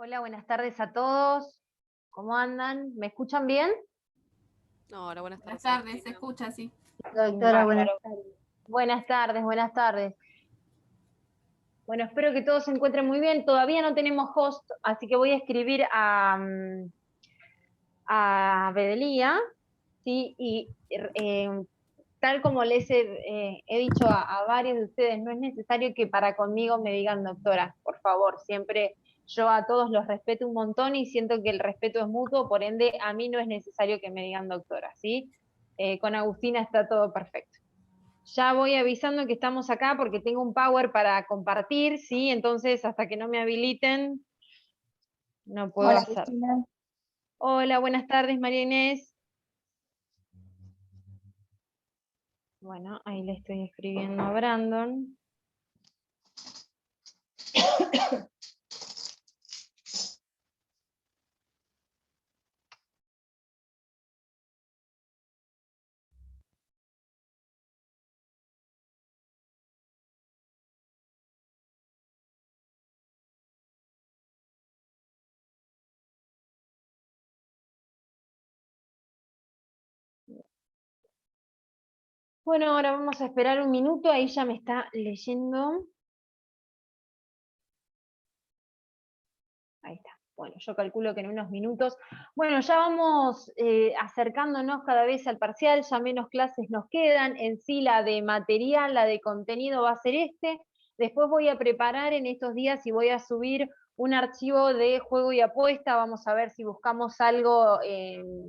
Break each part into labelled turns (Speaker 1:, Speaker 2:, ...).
Speaker 1: Hola, buenas tardes a todos. ¿Cómo andan? ¿Me escuchan bien?
Speaker 2: No, ahora buenas
Speaker 3: Buenas
Speaker 2: tardes,
Speaker 3: tardes, se
Speaker 2: Agustina.
Speaker 3: escucha así.
Speaker 1: Doctora, buenas tardes. Buenas tardes, buenas tardes. Bueno, espero que todos se encuentren muy bien. Todavía no tenemos host, así que voy a escribir a Bedelía, ¿sí? Y tal como les he dicho a varios de ustedes, no es necesario que para conmigo me digan doctora, por favor, siempre yo a todos los respeto un montón y siento que el respeto es mutuo, por ende a mí no es necesario que me digan doctora, ¿sí? Con Agustina está todo perfecto. Ya voy avisando que estamos acá porque tengo un power para compartir, ¿sí? Entonces hasta que no me habiliten, no puedo
Speaker 4: Hola,
Speaker 1: hacer.
Speaker 4: Cristina.
Speaker 1: Hola, buenas tardes, María Inés. Bueno, ahí le estoy escribiendo a Brandon. Bueno, ahora vamos a esperar un minuto, ahí ya me está leyendo. Ahí está. Bueno, yo calculo que en unos minutos. Bueno, ya vamos acercándonos cada vez al parcial, ya menos clases nos quedan. En sí, la de material, la de contenido va a ser este. Después voy a preparar en estos días y voy a subir un archivo de juego y apuesta. Vamos a ver si buscamos algo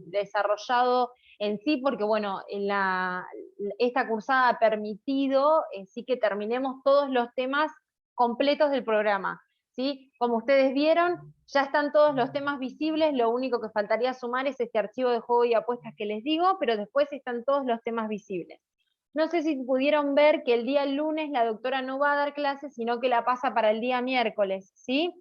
Speaker 1: desarrollado en sí, porque bueno, esta cursada ha permitido sí que terminemos todos los temas completos del programa. ¿Sí? Como ustedes vieron, ya están todos los temas visibles, lo único que faltaría sumar es este archivo de juego y apuestas que les digo, pero después están todos los temas visibles. No sé si pudieron ver que el día lunes la doctora no va a dar clases, sino que la pasa para el día miércoles, ¿sí?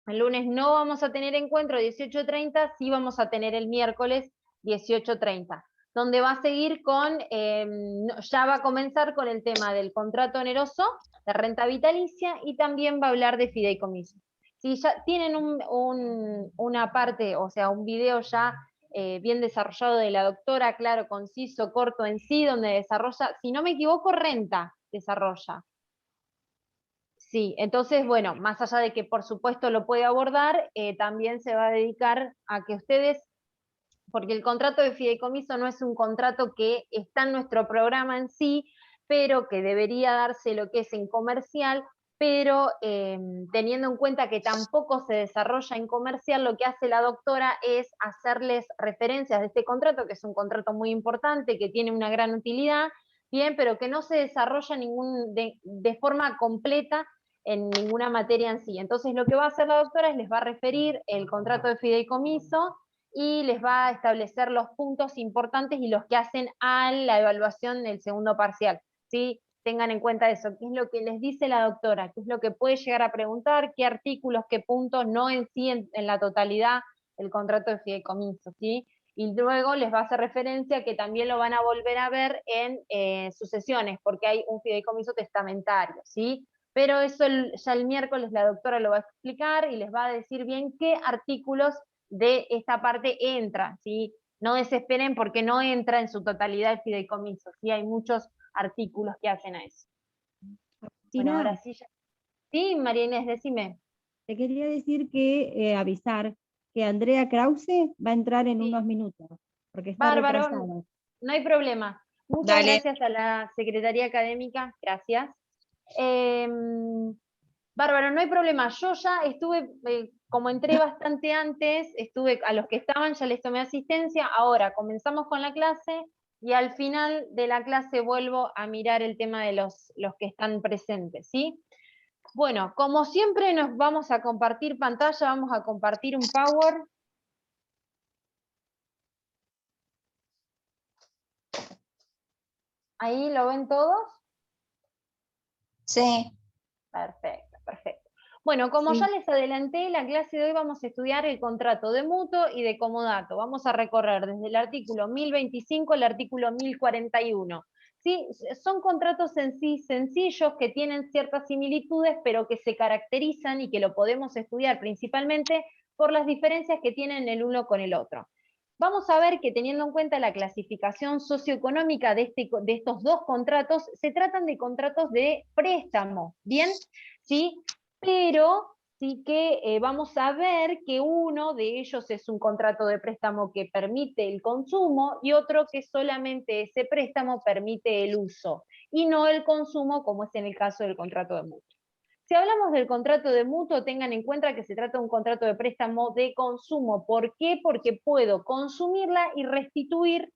Speaker 1: El lunes no vamos a tener encuentro 18:30, sí vamos a tener el miércoles 18:30, donde va a seguir ya va a comenzar con el tema del contrato oneroso, de renta vitalicia, y también va a hablar de fideicomiso. Si ya tienen una parte, o sea, un video ya bien desarrollado de la doctora, claro, conciso, corto en sí, donde desarrolla, si no me equivoco, renta desarrolla. Sí, entonces, bueno, más allá de que por supuesto lo puede abordar, también se va a dedicar a que ustedes, porque el contrato de fideicomiso no es un contrato que está en nuestro programa en sí, pero que debería darse lo que es en comercial, pero teniendo en cuenta que tampoco se desarrolla en comercial, lo que hace la doctora es hacerles referencias de este contrato, que es un contrato muy importante, que tiene una gran utilidad, bien, pero que no se desarrolla de forma completa en ninguna materia en sí. Entonces lo que va a hacer la doctora es les va a referir el contrato de fideicomiso y les va a establecer los puntos importantes y los que hacen a la evaluación del segundo parcial, ¿sí? Tengan en cuenta eso, qué es lo que les dice la doctora, qué es lo que puede llegar a preguntar, qué artículos, qué puntos, no en sí en la totalidad del contrato de fideicomiso, ¿sí? Y luego les va a hacer referencia que también lo van a volver a ver en sucesiones, porque hay un fideicomiso testamentario, ¿sí? Pero eso ya el miércoles la doctora lo va a explicar y les va a decir bien qué artículos de esta parte entra, ¿sí? No desesperen porque no entra en su totalidad el fideicomiso, ¿sí? Hay muchos artículos que hacen a eso. Bueno,
Speaker 4: Cristina,
Speaker 1: ahora sí ya. Sí, María Inés, decime.
Speaker 4: te quería decir que avisar que Andrea Krause va a entrar en
Speaker 1: Sí,
Speaker 4: unos minutos, porque está
Speaker 1: bárbaro,
Speaker 4: retrasada.
Speaker 1: no hay problema. Muchas
Speaker 2: Dale.
Speaker 1: gracias a la Secretaría Académica, gracias. Bárbaro, no hay problema. Yo ya estuve, como entré bastante antes, estuve a los que estaban, ya les tomé asistencia. Ahora comenzamos con la clase y al final de la clase vuelvo a mirar el tema de los que están presentes, ¿sí? Bueno, como siempre nos vamos a compartir pantalla, vamos a compartir un Power. ¿Ahí lo ven todos?
Speaker 4: Sí.
Speaker 1: Perfecto, perfecto. Bueno, como ya les adelanté, la clase de hoy vamos a estudiar el contrato de mutuo y de comodato. Vamos a recorrer desde el artículo 1025 al artículo 1041. ¿sí? Son contratos en sí sencillos que tienen ciertas similitudes, pero que se caracterizan y que lo podemos estudiar principalmente por las diferencias que tienen el uno con el otro. Vamos a ver que teniendo en cuenta la clasificación socioeconómica de estos dos contratos, se tratan de contratos de préstamo, ¿bien? ¿Sí? Pero sí que vamos a ver que uno de ellos es un contrato de préstamo que permite el consumo y otro que solamente ese préstamo permite el uso y no el consumo, como es en el caso del contrato de mutuo. Si hablamos del contrato de mutuo, tengan en cuenta que se trata de un contrato de préstamo de consumo. ¿Por qué? Porque puedo consumirla y restituir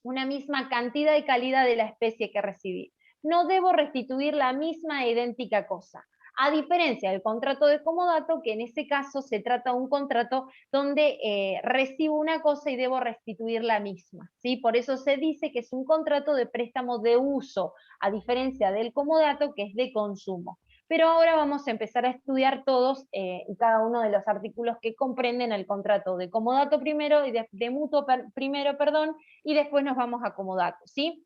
Speaker 1: una misma cantidad y calidad de la especie que recibí. No debo restituir la misma e idéntica cosa. A diferencia del contrato de comodato, que en ese caso se trata de un contrato donde recibo una cosa y debo restituir la misma, ¿sí? Por eso se dice que es un contrato de préstamo de uso, a diferencia del comodato, que es de consumo. Pero ahora vamos a empezar a estudiar todos y cada uno de los artículos que comprenden el contrato de comodato primero y de mutuo primero, perdón, y después nos vamos a comodato, ¿sí?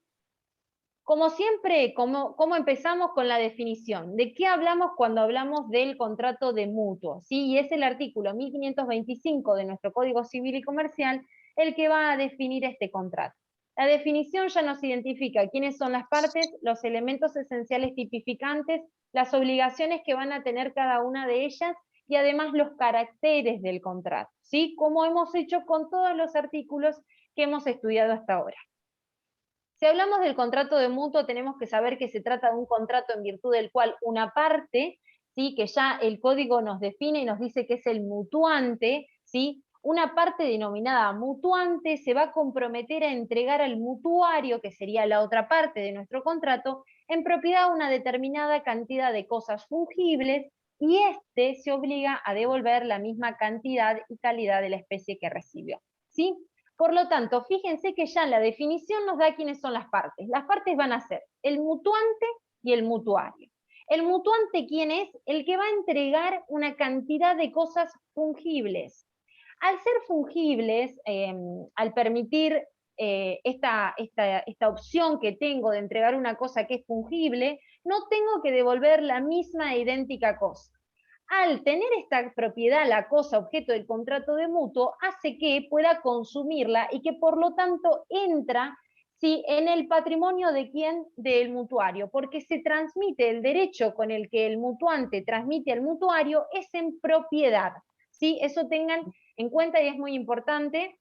Speaker 1: Como siempre, ¿cómo empezamos con la definición? ¿De qué hablamos cuando hablamos del contrato de mutuo? ¿Sí? Y es el artículo 1525 de nuestro Código Civil y Comercial el que va a definir este contrato. La definición ya nos identifica quiénes son las partes, los elementos esenciales tipificantes, las obligaciones que van a tener cada una de ellas y además los caracteres del contrato, ¿sí? Como hemos hecho con todos los artículos que hemos estudiado hasta ahora. Si hablamos del contrato de mutuo, tenemos que saber que se trata de un contrato en virtud del cual una parte, ¿sí? Que ya el código nos define y nos dice que es el mutuante, ¿sí? Una parte denominada mutuante se va a comprometer a entregar al mutuario, que sería la otra parte de nuestro contrato, en propiedad una determinada cantidad de cosas fungibles y éste se obliga a devolver la misma cantidad y calidad de la especie que recibió, ¿sí? Por lo tanto, fíjense que ya en la definición nos da quiénes son las partes. Las partes van a ser el mutuante y el mutuario. El mutuante, ¿quién es? El que va a entregar una cantidad de cosas fungibles. Al ser fungibles, al permitir esta opción que tengo de entregar una cosa que es fungible, no tengo que devolver la misma e idéntica cosa. Al tener esta propiedad, la cosa objeto del contrato de mutuo, hace que pueda consumirla y que por lo tanto entra, ¿sí?, en el patrimonio de quién, del mutuario, porque se transmite el derecho con el que el mutuante transmite al mutuario es en propiedad, ¿sí? Eso tengan en cuenta y es muy importante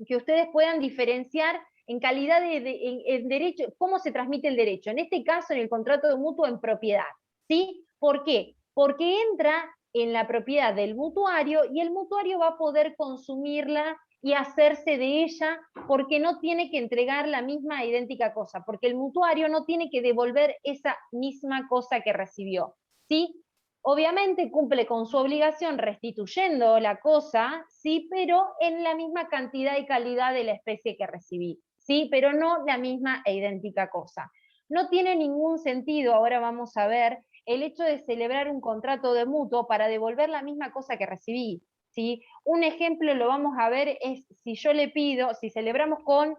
Speaker 1: que ustedes puedan diferenciar en calidad en derecho, cómo se transmite el derecho. En este caso, en el contrato de mutuo, en propiedad, ¿sí? ¿Por qué? Porque entra en la propiedad del mutuario y el mutuario va a poder consumirla y hacerse de ella porque no tiene que entregar la misma idéntica cosa, porque el mutuario no tiene que devolver esa misma cosa que recibió, ¿sí? Obviamente cumple con su obligación restituyendo la cosa, sí, pero en la misma cantidad y calidad de la especie que recibí, sí, pero no la misma e idéntica cosa. No tiene ningún sentido, ahora vamos a ver, el hecho de celebrar un contrato de mutuo para devolver la misma cosa que recibí, ¿sí? Un ejemplo lo vamos a ver es si yo le pido, si celebramos con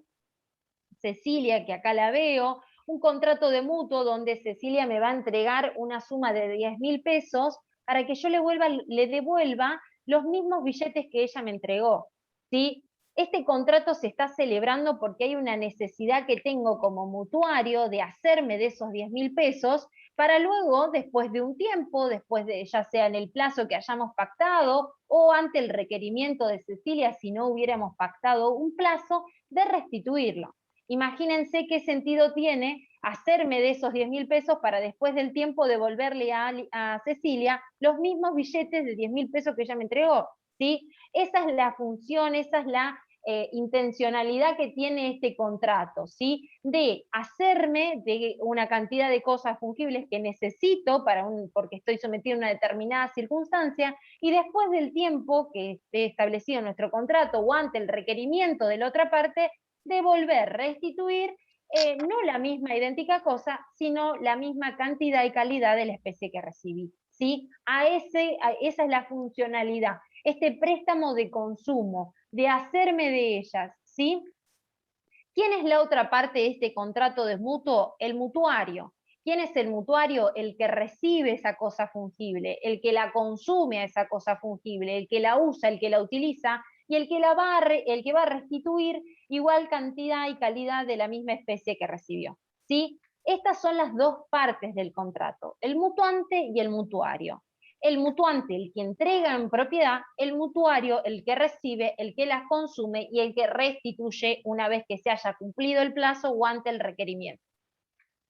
Speaker 1: Cecilia, que acá la veo, un contrato de mutuo donde Cecilia me va a entregar una suma de 10.000 pesos para que yo le devuelva los mismos billetes que ella me entregó, ¿sí? Este contrato se está celebrando porque hay una necesidad que tengo como mutuario de hacerme de esos 10.000 pesos para luego, después de un tiempo, después de ya sea en el plazo que hayamos pactado o ante el requerimiento de Cecilia si no hubiéramos pactado un plazo, de restituirlo. Imagínense qué sentido tiene hacerme de esos 10.000 pesos para después del tiempo devolverle a Cecilia los mismos billetes de 10.000 pesos que ella me entregó, ¿sí? Esa es la función, esa es la intencionalidad que tiene este contrato, ¿sí? De hacerme de una cantidad de cosas fungibles que necesito porque estoy sometido a una determinada circunstancia, y después del tiempo que esté establecido en nuestro contrato o ante el requerimiento de la otra parte, devolver, restituir, no la misma idéntica cosa, sino la misma cantidad y calidad de la especie que recibí, ¿sí? Esa es la funcionalidad, este préstamo de consumo, de hacerme de ellas, ¿sí? ¿Qué ¿Quién es la otra parte de este contrato de mutuo? El mutuario. ¿Quién es el mutuario? El que recibe esa cosa fungible, el que la consume a esa cosa fungible, el que la usa, el que la utiliza, y el que el que va a restituir igual cantidad y calidad de la misma especie que recibió. ¿Sí? Estas son las dos partes del contrato, el mutuante y el mutuario. El mutuante, el que entrega en propiedad, el mutuario, el que recibe, el que las consume y el que restituye una vez que se haya cumplido el plazo o ante el requerimiento.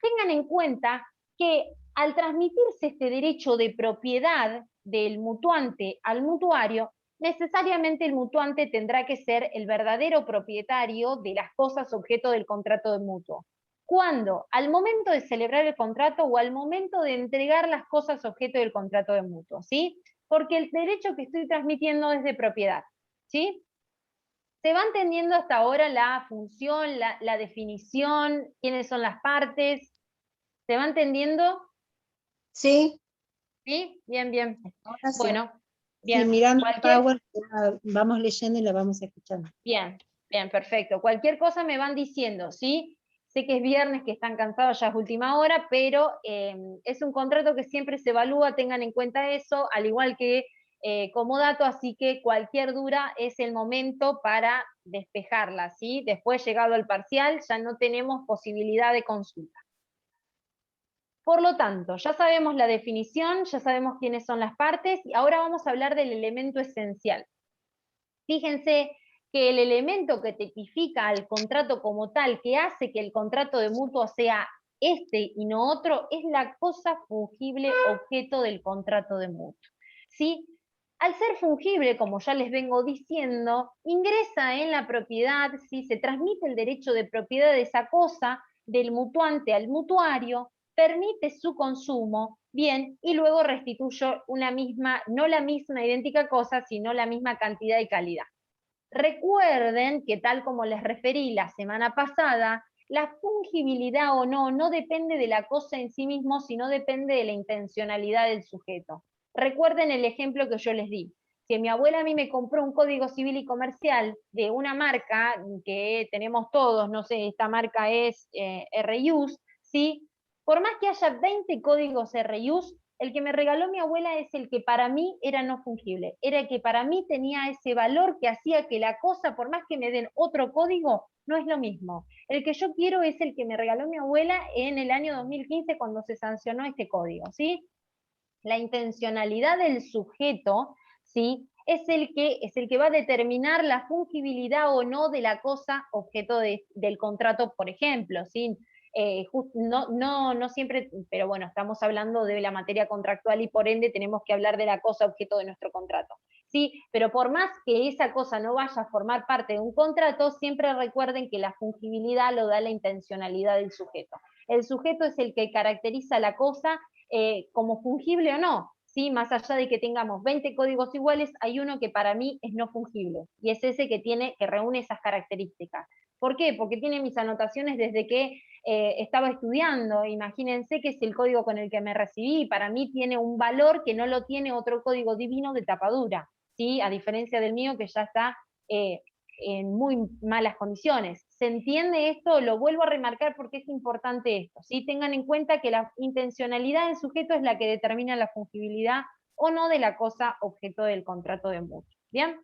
Speaker 1: Tengan en cuenta que al transmitirse este derecho de propiedad del mutuante al mutuario, necesariamente el mutuante tendrá que ser el verdadero propietario de las cosas objeto del contrato de mutuo. ¿Cuándo? Al momento de celebrar el contrato o al momento de entregar las cosas objeto del contrato de mutuo, ¿sí? Porque el derecho que estoy transmitiendo es de propiedad, ¿sí? ¿Se va entendiendo hasta ahora la función, la definición, quiénes son las partes? ¿Se va entendiendo?
Speaker 3: Sí,
Speaker 1: ¿Sí? Bien, bien.
Speaker 3: ahora sí.
Speaker 1: Bueno,
Speaker 3: Sí,
Speaker 1: bien.
Speaker 3: mirando el Power, vamos leyendo y la vamos escuchando.
Speaker 1: Bien, bien, perfecto. Cualquier cosa me van diciendo, ¿sí? Sé que es viernes, que están cansados, ya es última hora, pero es un contrato que siempre se evalúa, tengan en cuenta eso, al igual que como dato, así que cualquier duda es el momento para despejarla, ¿sí? Después, llegado al parcial, ya no tenemos posibilidad de consulta. Por lo tanto, ya sabemos la definición, ya sabemos quiénes son las partes, y ahora vamos a hablar del elemento esencial. Fíjense que el elemento que tipifica al contrato como tal, que hace que el contrato de mutuo sea este y no otro, es la cosa fungible objeto del contrato de mutuo. ¿Sí? Al ser fungible, como ya les vengo diciendo, ingresa en la propiedad, ¿sí? Se transmite el derecho de propiedad de esa cosa del mutuante al mutuario, permite su consumo, bien, y luego restituyo una misma, no la misma idéntica cosa, sino la misma cantidad y calidad. Recuerden que tal como les referí la semana pasada, la fungibilidad o no depende de la cosa en sí mismo, sino depende de la intencionalidad del sujeto. Recuerden el ejemplo que yo les di. Si mi abuela a mí me compró un código civil y comercial de una marca que tenemos todos, no sé, esta marca es RUS, ¿sí? Por más que haya 20 códigos RUS, el que me regaló mi abuela es el que para mí era no fungible, era el que para mí tenía ese valor que hacía que la cosa, por más que me den otro código, no es lo mismo. El que yo quiero es el que me regaló mi abuela en el año 2015 cuando se sancionó este código, ¿sí? La intencionalidad del sujeto, ¿sí? Es el que va a determinar la fungibilidad o no de la cosa objeto del contrato, por ejemplo, ¿sí? No siempre, pero bueno, estamos hablando de la materia contractual y por ende tenemos que hablar de la cosa objeto de nuestro contrato. ¿Sí? Pero por más que esa cosa no vaya a formar parte de un contrato, siempre recuerden que la fungibilidad lo da la intencionalidad del sujeto. El sujeto es el que caracteriza la cosa como fungible o no. ¿Sí? Más allá de que tengamos 20 códigos iguales, hay uno que para mí es no fungible, y es ese que reúne esas características. ¿Por qué? Porque tiene mis anotaciones desde que estaba estudiando. Imagínense que es el código con el que me recibí, para mí tiene un valor que no lo tiene otro código divino de tapadura, ¿sí? A diferencia del mío que ya está en muy malas condiciones. ¿Se entiende esto? Lo vuelvo a remarcar porque es importante esto, ¿sí? Tengan en cuenta que la intencionalidad del sujeto es la que determina la fungibilidad o no de la cosa objeto del contrato de mutuo. ¿Bien?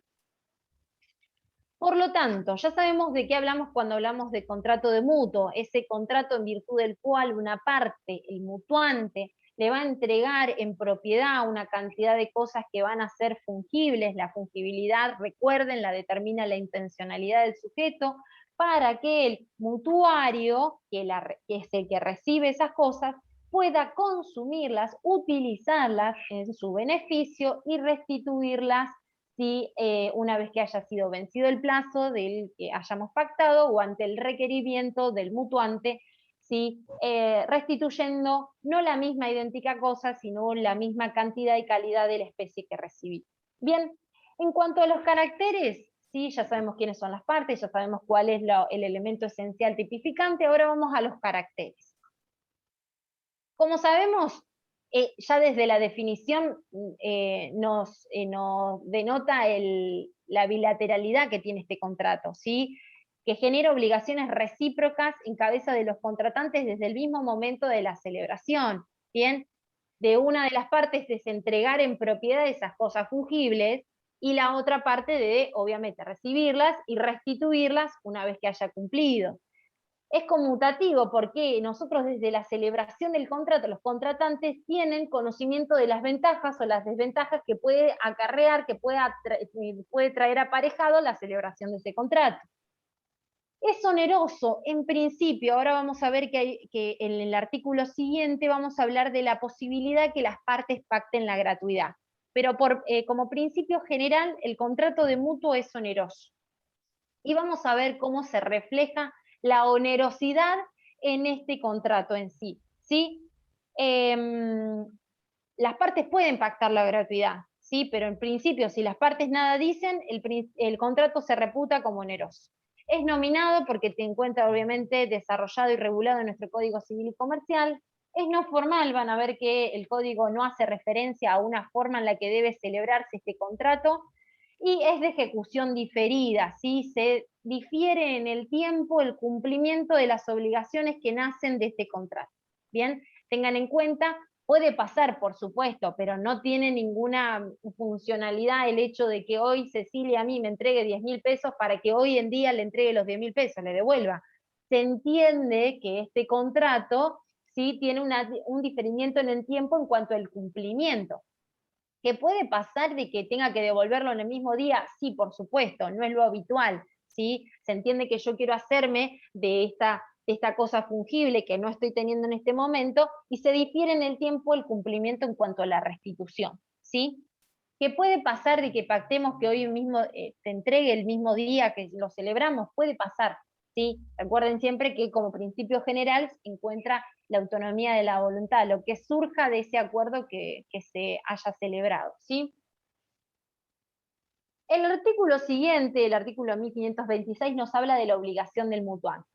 Speaker 1: Por lo tanto, ya sabemos de qué hablamos cuando hablamos de contrato de mutuo, ese contrato en virtud del cual una parte, el mutuante, le va a entregar en propiedad una cantidad de cosas que van a ser fungibles. La fungibilidad, recuerden, la determina la intencionalidad del sujeto, para que el mutuario, que es el que recibe esas cosas, pueda consumirlas, utilizarlas en su beneficio y restituirlas si una vez que haya sido vencido el plazo del que hayamos pactado o ante el requerimiento del mutuante, ¿sí? Restituyendo no la misma idéntica cosa, sino la misma cantidad y calidad de la especie que recibí. Bien, en cuanto a los caracteres, ¿sí? Ya sabemos quiénes son las partes, ya sabemos cuál es el elemento esencial tipificante, ahora vamos a los caracteres. Como sabemos, ya desde la definición nos denota la bilateralidad que tiene este contrato, ¿sí? que genera obligaciones recíprocas en cabeza de los contratantes desde el mismo momento de la celebración, ¿bien? De una de las partes es entregar en propiedad esas cosas fungibles, y la otra parte de, obviamente, recibirlas y restituirlas una vez que haya cumplido. Es conmutativo porque nosotros desde la celebración del contrato, los contratantes tienen conocimiento de las ventajas o las desventajas que puede acarrear, que puede traer aparejado la celebración de ese contrato. Es oneroso, en principio. Ahora vamos a ver que en el artículo siguiente vamos a hablar de la posibilidad que las partes pacten la gratuidad. Pero como principio general, el contrato de mutuo es oneroso. Y vamos a ver cómo se refleja la onerosidad en este contrato en sí. ¿Sí? Las partes pueden pactar la gratuidad, ¿sí? Pero en principio, si las partes nada dicen, el contrato se reputa como oneroso. Es nominado porque se encuentra obviamente desarrollado y regulado en nuestro Código Civil y Comercial. Es no formal, van a ver que el código no hace referencia a una forma en la que debe celebrarse este contrato, y es de ejecución diferida, ¿sí? Se difiere en el tiempo el cumplimiento de las obligaciones que nacen de este contrato. Bien, tengan en cuenta, puede pasar, por supuesto, pero no tiene ninguna funcionalidad el hecho de que hoy Cecilia a mí me entregue 10.000 pesos para que hoy en día le entregue los 10.000 pesos, le devuelva. Se entiende que este contrato sí tiene un diferimiento en el tiempo en cuanto al cumplimiento. ¿Que puede pasar de que tenga que devolverlo en el mismo día? Sí, por supuesto, no es lo habitual, ¿sí? Se entiende que yo quiero hacerme de esta cosa fungible que no estoy teniendo en este momento, y se difiere en el tiempo el cumplimiento en cuanto a la restitución, ¿sí? ¿Que puede pasar de que pactemos que hoy mismo te entregue el mismo día que lo celebramos? Puede pasar, ¿sí? Recuerden siempre que como principio general se encuentra la autonomía de la voluntad, lo que surja de ese acuerdo que se haya celebrado, ¿sí? El artículo siguiente, el artículo 1526, nos habla de la obligación del mutuante.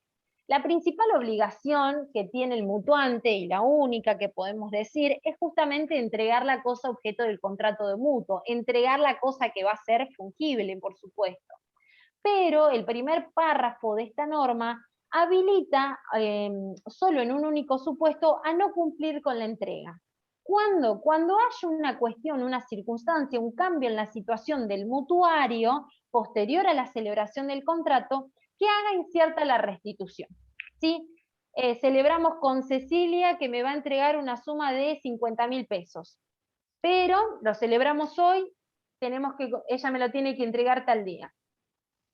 Speaker 1: La principal obligación que tiene el mutuante, y la única que podemos decir, es justamente entregar la cosa objeto del contrato de mutuo, entregar la cosa que va a ser fungible, por supuesto. Pero el primer párrafo de esta norma habilita, solo en un único supuesto, a no cumplir con la entrega. ¿Cuándo? Cuando haya una cuestión, una circunstancia, un cambio en la situación del mutuario, posterior a la celebración del contrato, que haga incierta la restitución, ¿sí? Celebramos con Cecilia que me va a entregar una suma de 50.000 pesos, pero lo celebramos hoy, ella me lo tiene que entregar tal día.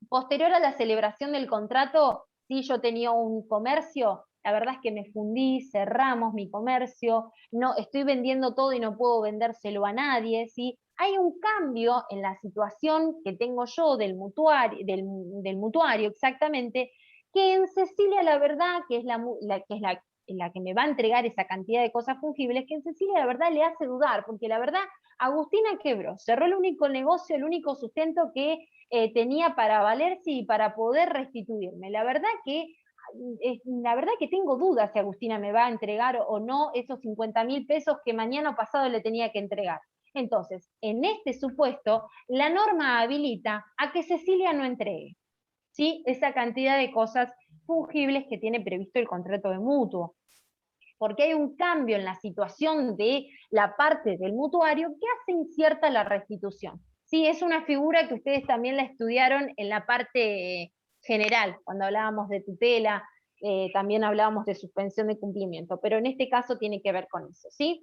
Speaker 1: Posterior a la celebración del contrato, sí, yo tenía un comercio, la verdad es que me fundí, cerramos mi comercio, no estoy vendiendo todo y no puedo vendérselo a nadie, ¿sí? Hay un cambio en la situación que tengo yo del mutuario exactamente, que en Cecilia la verdad, que es la que me va a entregar esa cantidad de cosas fungibles, que en Cecilia la verdad le hace dudar, porque la verdad Agustina quebró, cerró el único negocio, el único sustento que tenía para valerse y para poder restituirme. La verdad que tengo dudas si Agustina me va a entregar o no esos 50.000 pesos que mañana o pasado le tenía que entregar. Entonces, en este supuesto, la norma habilita a que Cecilia no entregue, ¿sí? Esa cantidad de cosas fungibles que tiene previsto el contrato de mutuo, porque hay un cambio en la situación de la parte del mutuario que hace incierta la restitución. Sí, es una figura que ustedes también la estudiaron en la parte general, cuando hablábamos de tutela, también hablábamos de suspensión de cumplimiento, pero en este caso tiene que ver con eso, ¿sí?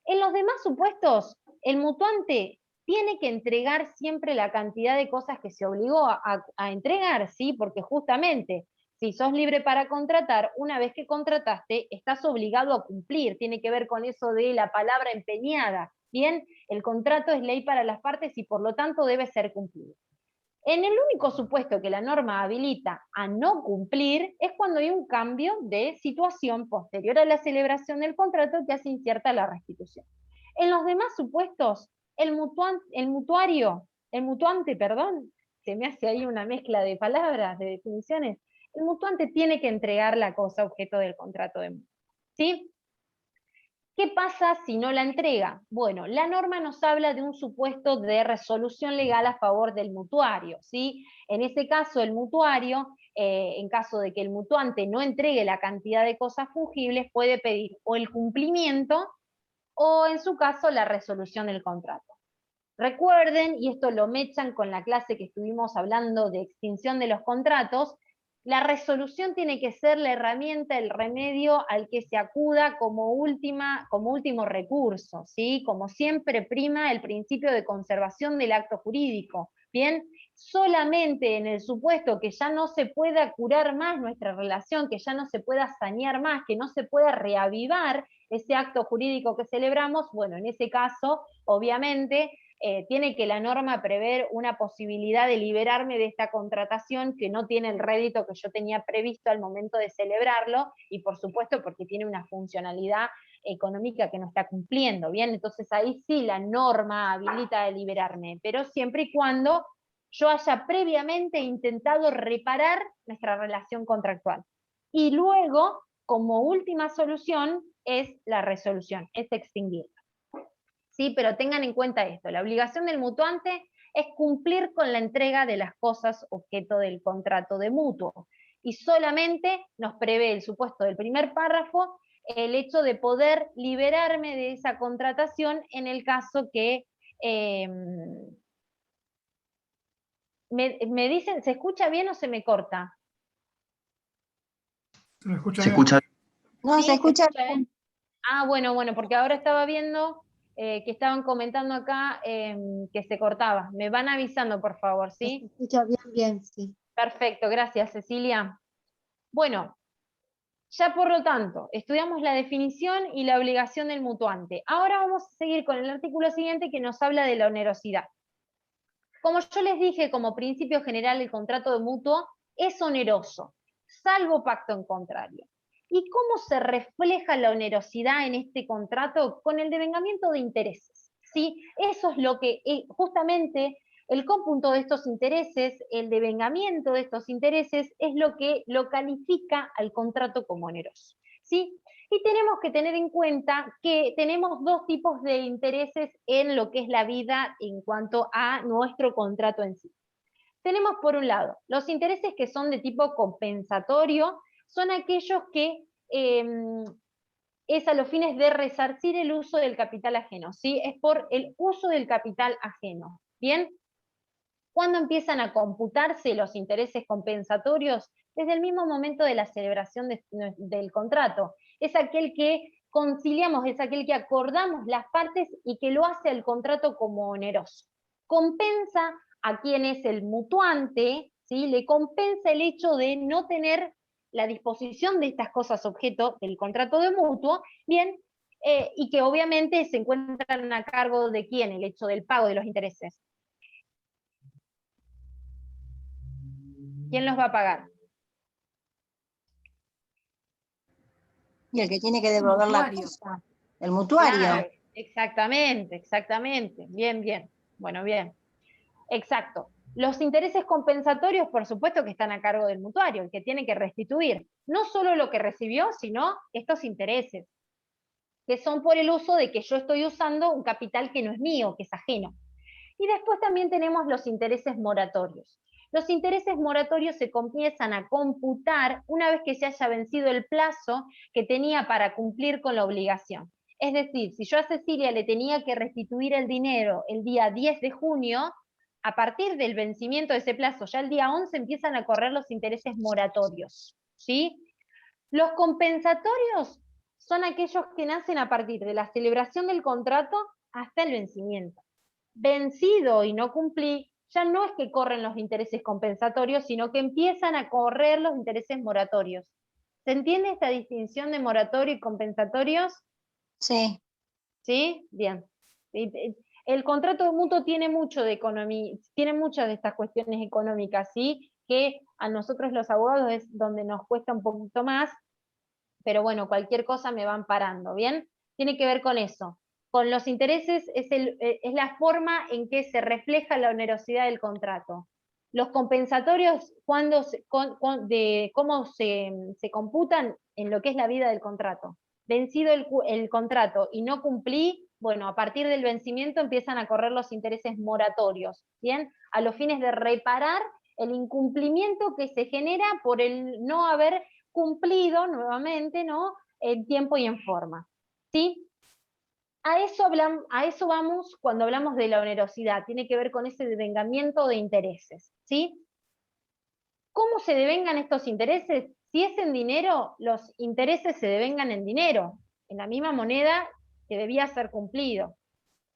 Speaker 1: En los demás supuestos, el mutuante tiene que entregar siempre la cantidad de cosas que se obligó a entregar, ¿sí? Porque justamente, si sos libre para contratar, una vez que contrataste, estás obligado a cumplir. Tiene que ver con eso de la palabra empeñada. Bien, el contrato es ley para las partes y por lo tanto debe ser cumplido. En el único supuesto que la norma habilita a no cumplir es cuando hay un cambio de situación posterior a la celebración del contrato que hace incierta la restitución. En los demás supuestos, el mutuante, se me hace ahí una mezcla de palabras, de definiciones, el mutuante tiene que entregar la cosa objeto del contrato de mutuo, ¿sí? ¿Qué pasa si no la entrega? Bueno, la norma nos habla de un supuesto de resolución legal a favor del mutuario, ¿sí? En ese caso, el mutuario en caso de que el mutuante no entregue la cantidad de cosas fungibles, puede pedir o el cumplimiento o, en su caso, la resolución del contrato. Recuerden, y esto lo mechan con la clase que estuvimos hablando de extinción de los contratos, la resolución tiene que ser la herramienta, el remedio al que se acuda como último recurso, ¿sí? Como siempre prima el principio de conservación del acto jurídico, ¿bien? Solamente en el supuesto que ya no se pueda curar más nuestra relación, que ya no se pueda sanear más, que no se pueda reavivar ese acto jurídico que celebramos, bueno, en ese caso, obviamente, tiene que la norma prever una posibilidad de liberarme de esta contratación que no tiene el rédito que yo tenía previsto al momento de celebrarlo, y por supuesto porque tiene una funcionalidad económica que no está cumpliendo, ¿bien? Entonces ahí sí la norma habilita a liberarme, pero siempre y cuando yo haya previamente intentado reparar nuestra relación contractual. Y luego, como última solución, es la resolución, es extinguirla. ¿Sí? Pero tengan en cuenta esto, la obligación del mutuante es cumplir con la entrega de las cosas objeto del contrato de mutuo, y solamente nos prevé el supuesto del primer párrafo el hecho de poder liberarme de esa contratación en el caso que me dicen, ¿se escucha bien o se me corta?
Speaker 5: Se escucha
Speaker 6: Se
Speaker 5: bien.
Speaker 6: escucha.
Speaker 3: No,
Speaker 1: ¿Sí?
Speaker 3: se escucha
Speaker 1: bien? Ah, bueno, porque ahora estaba viendo que estaban comentando acá que se cortaba. Me van avisando, por favor,
Speaker 3: se
Speaker 1: ¿sí?
Speaker 3: escucha bien, sí.
Speaker 1: Perfecto, gracias, Cecilia. Bueno, ya por lo tanto, estudiamos la definición y la obligación del mutuante. Ahora vamos a seguir con el artículo siguiente que nos habla de la onerosidad. Como yo les dije, como principio general, el contrato de mutuo es oneroso, salvo pacto en contrario. ¿Y cómo se refleja la onerosidad en este contrato? Con el devengamiento de intereses, ¿sí? Eso es lo que justamente el cómputo de estos intereses, el devengamiento de estos intereses, es lo que lo califica al contrato como oneroso, ¿sí? Y tenemos que tener en cuenta que tenemos dos tipos de intereses en lo que es la vida en cuanto a nuestro contrato en sí. Tenemos por un lado los intereses que son de tipo compensatorio, son aquellos que es a los fines de resarcir el uso del capital ajeno, ¿sí? Es por el uso del capital ajeno, ¿bien? ¿Cuándo empiezan a computarse los intereses compensatorios? Desde el mismo momento de la celebración del contrato. Es aquel que conciliamos, es aquel que acordamos las partes y que lo hace al contrato como oneroso. Compensa a quien es el mutuante, ¿sí? Le compensa el hecho de no tener la disposición de estas cosas objeto del contrato de mutuo, bien, y que obviamente se encuentran a cargo de quién, el hecho del pago de los intereses. ¿Quién los va a pagar?
Speaker 3: Y el que tiene que devolver la cosa, el mutuario.
Speaker 1: Claro, exactamente. Bien. Bueno, bien. Exacto. Los intereses compensatorios, por supuesto que están a cargo del mutuario, el que tiene que restituir no solo lo que recibió, sino estos intereses, que son por el uso de que yo estoy usando un capital que no es mío, que es ajeno. Y después también tenemos los intereses moratorios. Los intereses moratorios se comienzan a computar una vez que se haya vencido el plazo que tenía para cumplir con la obligación. Es decir, si yo a Cecilia le tenía que restituir el dinero el día 10 de junio, a partir del vencimiento de ese plazo, ya el día 11 empiezan a correr los intereses moratorios, ¿sí? Los compensatorios son aquellos que nacen a partir de la celebración del contrato hasta el vencimiento. Vencido y no cumplí, ya no es que corren los intereses compensatorios, sino que empiezan a correr los intereses moratorios. ¿Se entiende esta distinción de moratorio y compensatorios?
Speaker 3: Sí.
Speaker 1: ¿Sí? Bien. El contrato de mutuo tiene mucho de economía, tiene muchas de estas cuestiones económicas, ¿sí? Que a nosotros los abogados es donde nos cuesta un poquito más, pero bueno, cualquier cosa me van parando, ¿bien? Tiene que ver con eso. Con los intereses es la forma en que se refleja la onerosidad del contrato. Los compensatorios, cómo se computan en lo que es la vida del contrato. Vencido el contrato y no cumplí, bueno, a partir del vencimiento empiezan a correr los intereses moratorios, ¿bien? A los fines de reparar el incumplimiento que se genera por el no haber cumplido nuevamente, ¿no?, en tiempo y en forma, ¿sí? A eso vamos cuando hablamos de la onerosidad, tiene que ver con ese devengamiento de intereses, ¿sí? ¿Cómo se devengan estos intereses? Si es en dinero, los intereses se devengan en dinero, en la misma moneda que debía ser cumplido.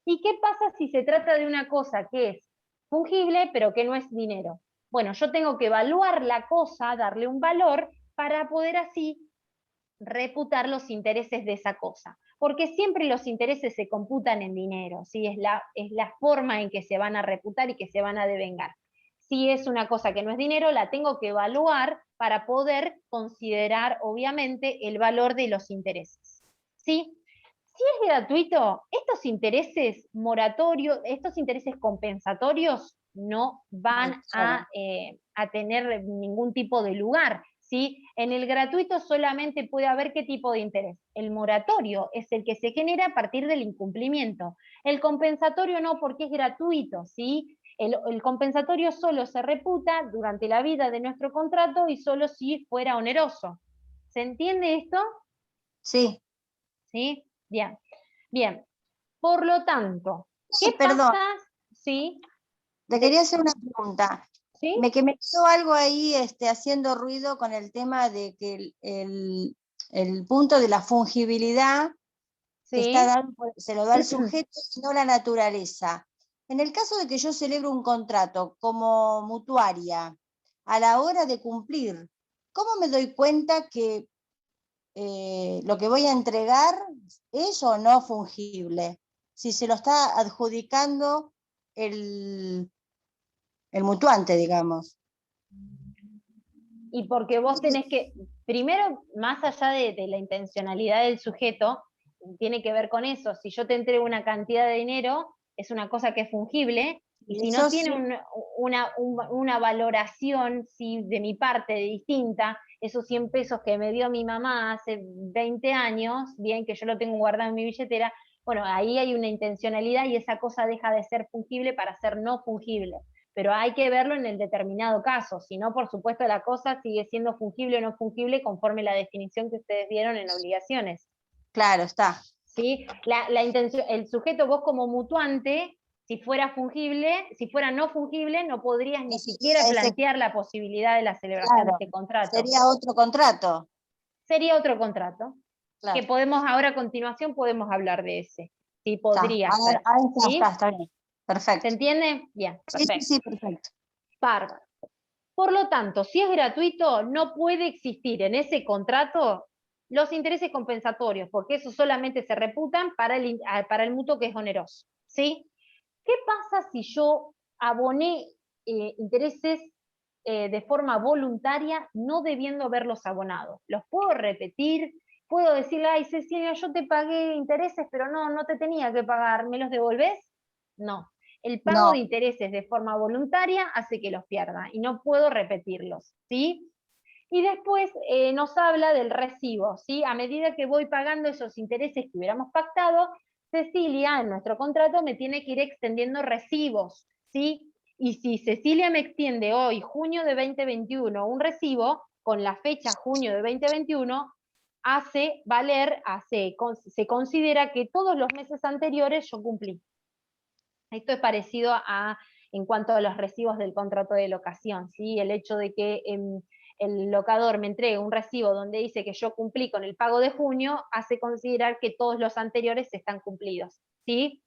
Speaker 1: ¿Y qué pasa si se trata de una cosa que es fungible, pero que no es dinero? Bueno, yo tengo que evaluar la cosa, darle un valor, para poder así reputar los intereses de esa cosa. Porque siempre los intereses se computan en dinero, ¿sí? Es la forma en que se van a reputar y que se van a devengar. Si es una cosa que no es dinero, la tengo que evaluar para poder considerar, obviamente, el valor de los intereses, ¿sí? Si es gratuito, estos intereses moratorios, estos intereses compensatorios no van a tener ningún tipo de lugar, ¿sí? En el gratuito solamente puede haber ¿qué tipo de interés? El moratorio es el que se genera a partir del incumplimiento. El compensatorio no, porque es gratuito, ¿sí? El compensatorio solo se reputa durante la vida de nuestro contrato y solo si fuera oneroso. ¿Se entiende esto?
Speaker 3: Sí.
Speaker 1: ¿Sí? Bien. Bien. Por lo tanto, ¿qué
Speaker 3: Perdón,
Speaker 1: pasa? ¿Sí?
Speaker 3: te quería hacer una pregunta.
Speaker 1: ¿Sí?
Speaker 3: Me quedó algo ahí haciendo ruido con el tema de que el punto de la fungibilidad que está
Speaker 1: ¿Sí?
Speaker 3: dado, se lo da el sujeto y no la naturaleza. En el caso de que yo celebro un contrato como mutuaria, a la hora de cumplir, ¿cómo me doy cuenta que lo que voy a entregar es o no fungible? Si se lo está adjudicando el mutuante, digamos.
Speaker 1: Y porque vos tenés que, primero, más allá de la intencionalidad del sujeto, tiene que ver con eso. Si yo te entrego una cantidad de dinero, es una cosa que es fungible, y si no
Speaker 3: Eso
Speaker 1: tiene
Speaker 3: sí,
Speaker 1: una valoración, ¿sí?, de mi parte distinta, esos 100 pesos que me dio mi mamá hace 20 años, bien que yo lo tengo guardado en mi billetera, bueno, ahí hay una intencionalidad y esa cosa deja de ser fungible para ser no fungible. Pero hay que verlo en el determinado caso, si no, por supuesto, la cosa sigue siendo fungible o no fungible conforme la definición que ustedes dieron en obligaciones.
Speaker 3: claro, está.
Speaker 1: ¿Sí? La intención, el sujeto, vos como mutuante, si fuera fungible, si fuera no fungible, no podrías ni siquiera plantear la posibilidad de la celebración de
Speaker 3: Claro,
Speaker 1: este contrato.
Speaker 3: sería otro contrato.
Speaker 1: Sería otro contrato, que
Speaker 3: Claro,
Speaker 1: podemos ahora a continuación podemos hablar de ese. Sí,
Speaker 3: está.
Speaker 1: podría ser.
Speaker 3: Ahí
Speaker 1: ¿Sí?
Speaker 3: está bien.
Speaker 1: ¿Se
Speaker 3: Perfecto.
Speaker 1: entiende? Bien,
Speaker 3: Sí, sí,
Speaker 1: perfecto.
Speaker 3: sí, perfecto.
Speaker 1: Bárbaro. Por lo tanto, si es gratuito, no puede existir en ese contrato los intereses compensatorios, porque esos solamente se reputan para el mutuo que es oneroso, ¿sí? ¿Qué pasa si yo aboné intereses de forma voluntaria, no debiendo haberlos abonado? ¿Los puedo repetir? ¿Puedo decirle, ay, Cecilia, yo te pagué intereses, pero no te tenía que pagar, ¿me los devolvés? No. El pago de
Speaker 3: No,
Speaker 1: intereses de forma voluntaria hace que los pierda y no puedo repetirlos, ¿sí? Y después nos habla del recibo, ¿sí? A medida que voy pagando esos intereses que hubiéramos pactado, Cecilia, en nuestro contrato, me tiene que ir extendiendo recibos, ¿sí? Y si Cecilia me extiende hoy, junio de 2021, un recibo, con la fecha junio de 2021, hace valer, se considera que todos los meses anteriores yo cumplí. Esto es parecido en cuanto a los recibos del contrato de locación, ¿sí? El hecho de que el locador me entregue un recibo donde dice que yo cumplí con el pago de junio, hace considerar que todos los anteriores están cumplidos, ¿sí?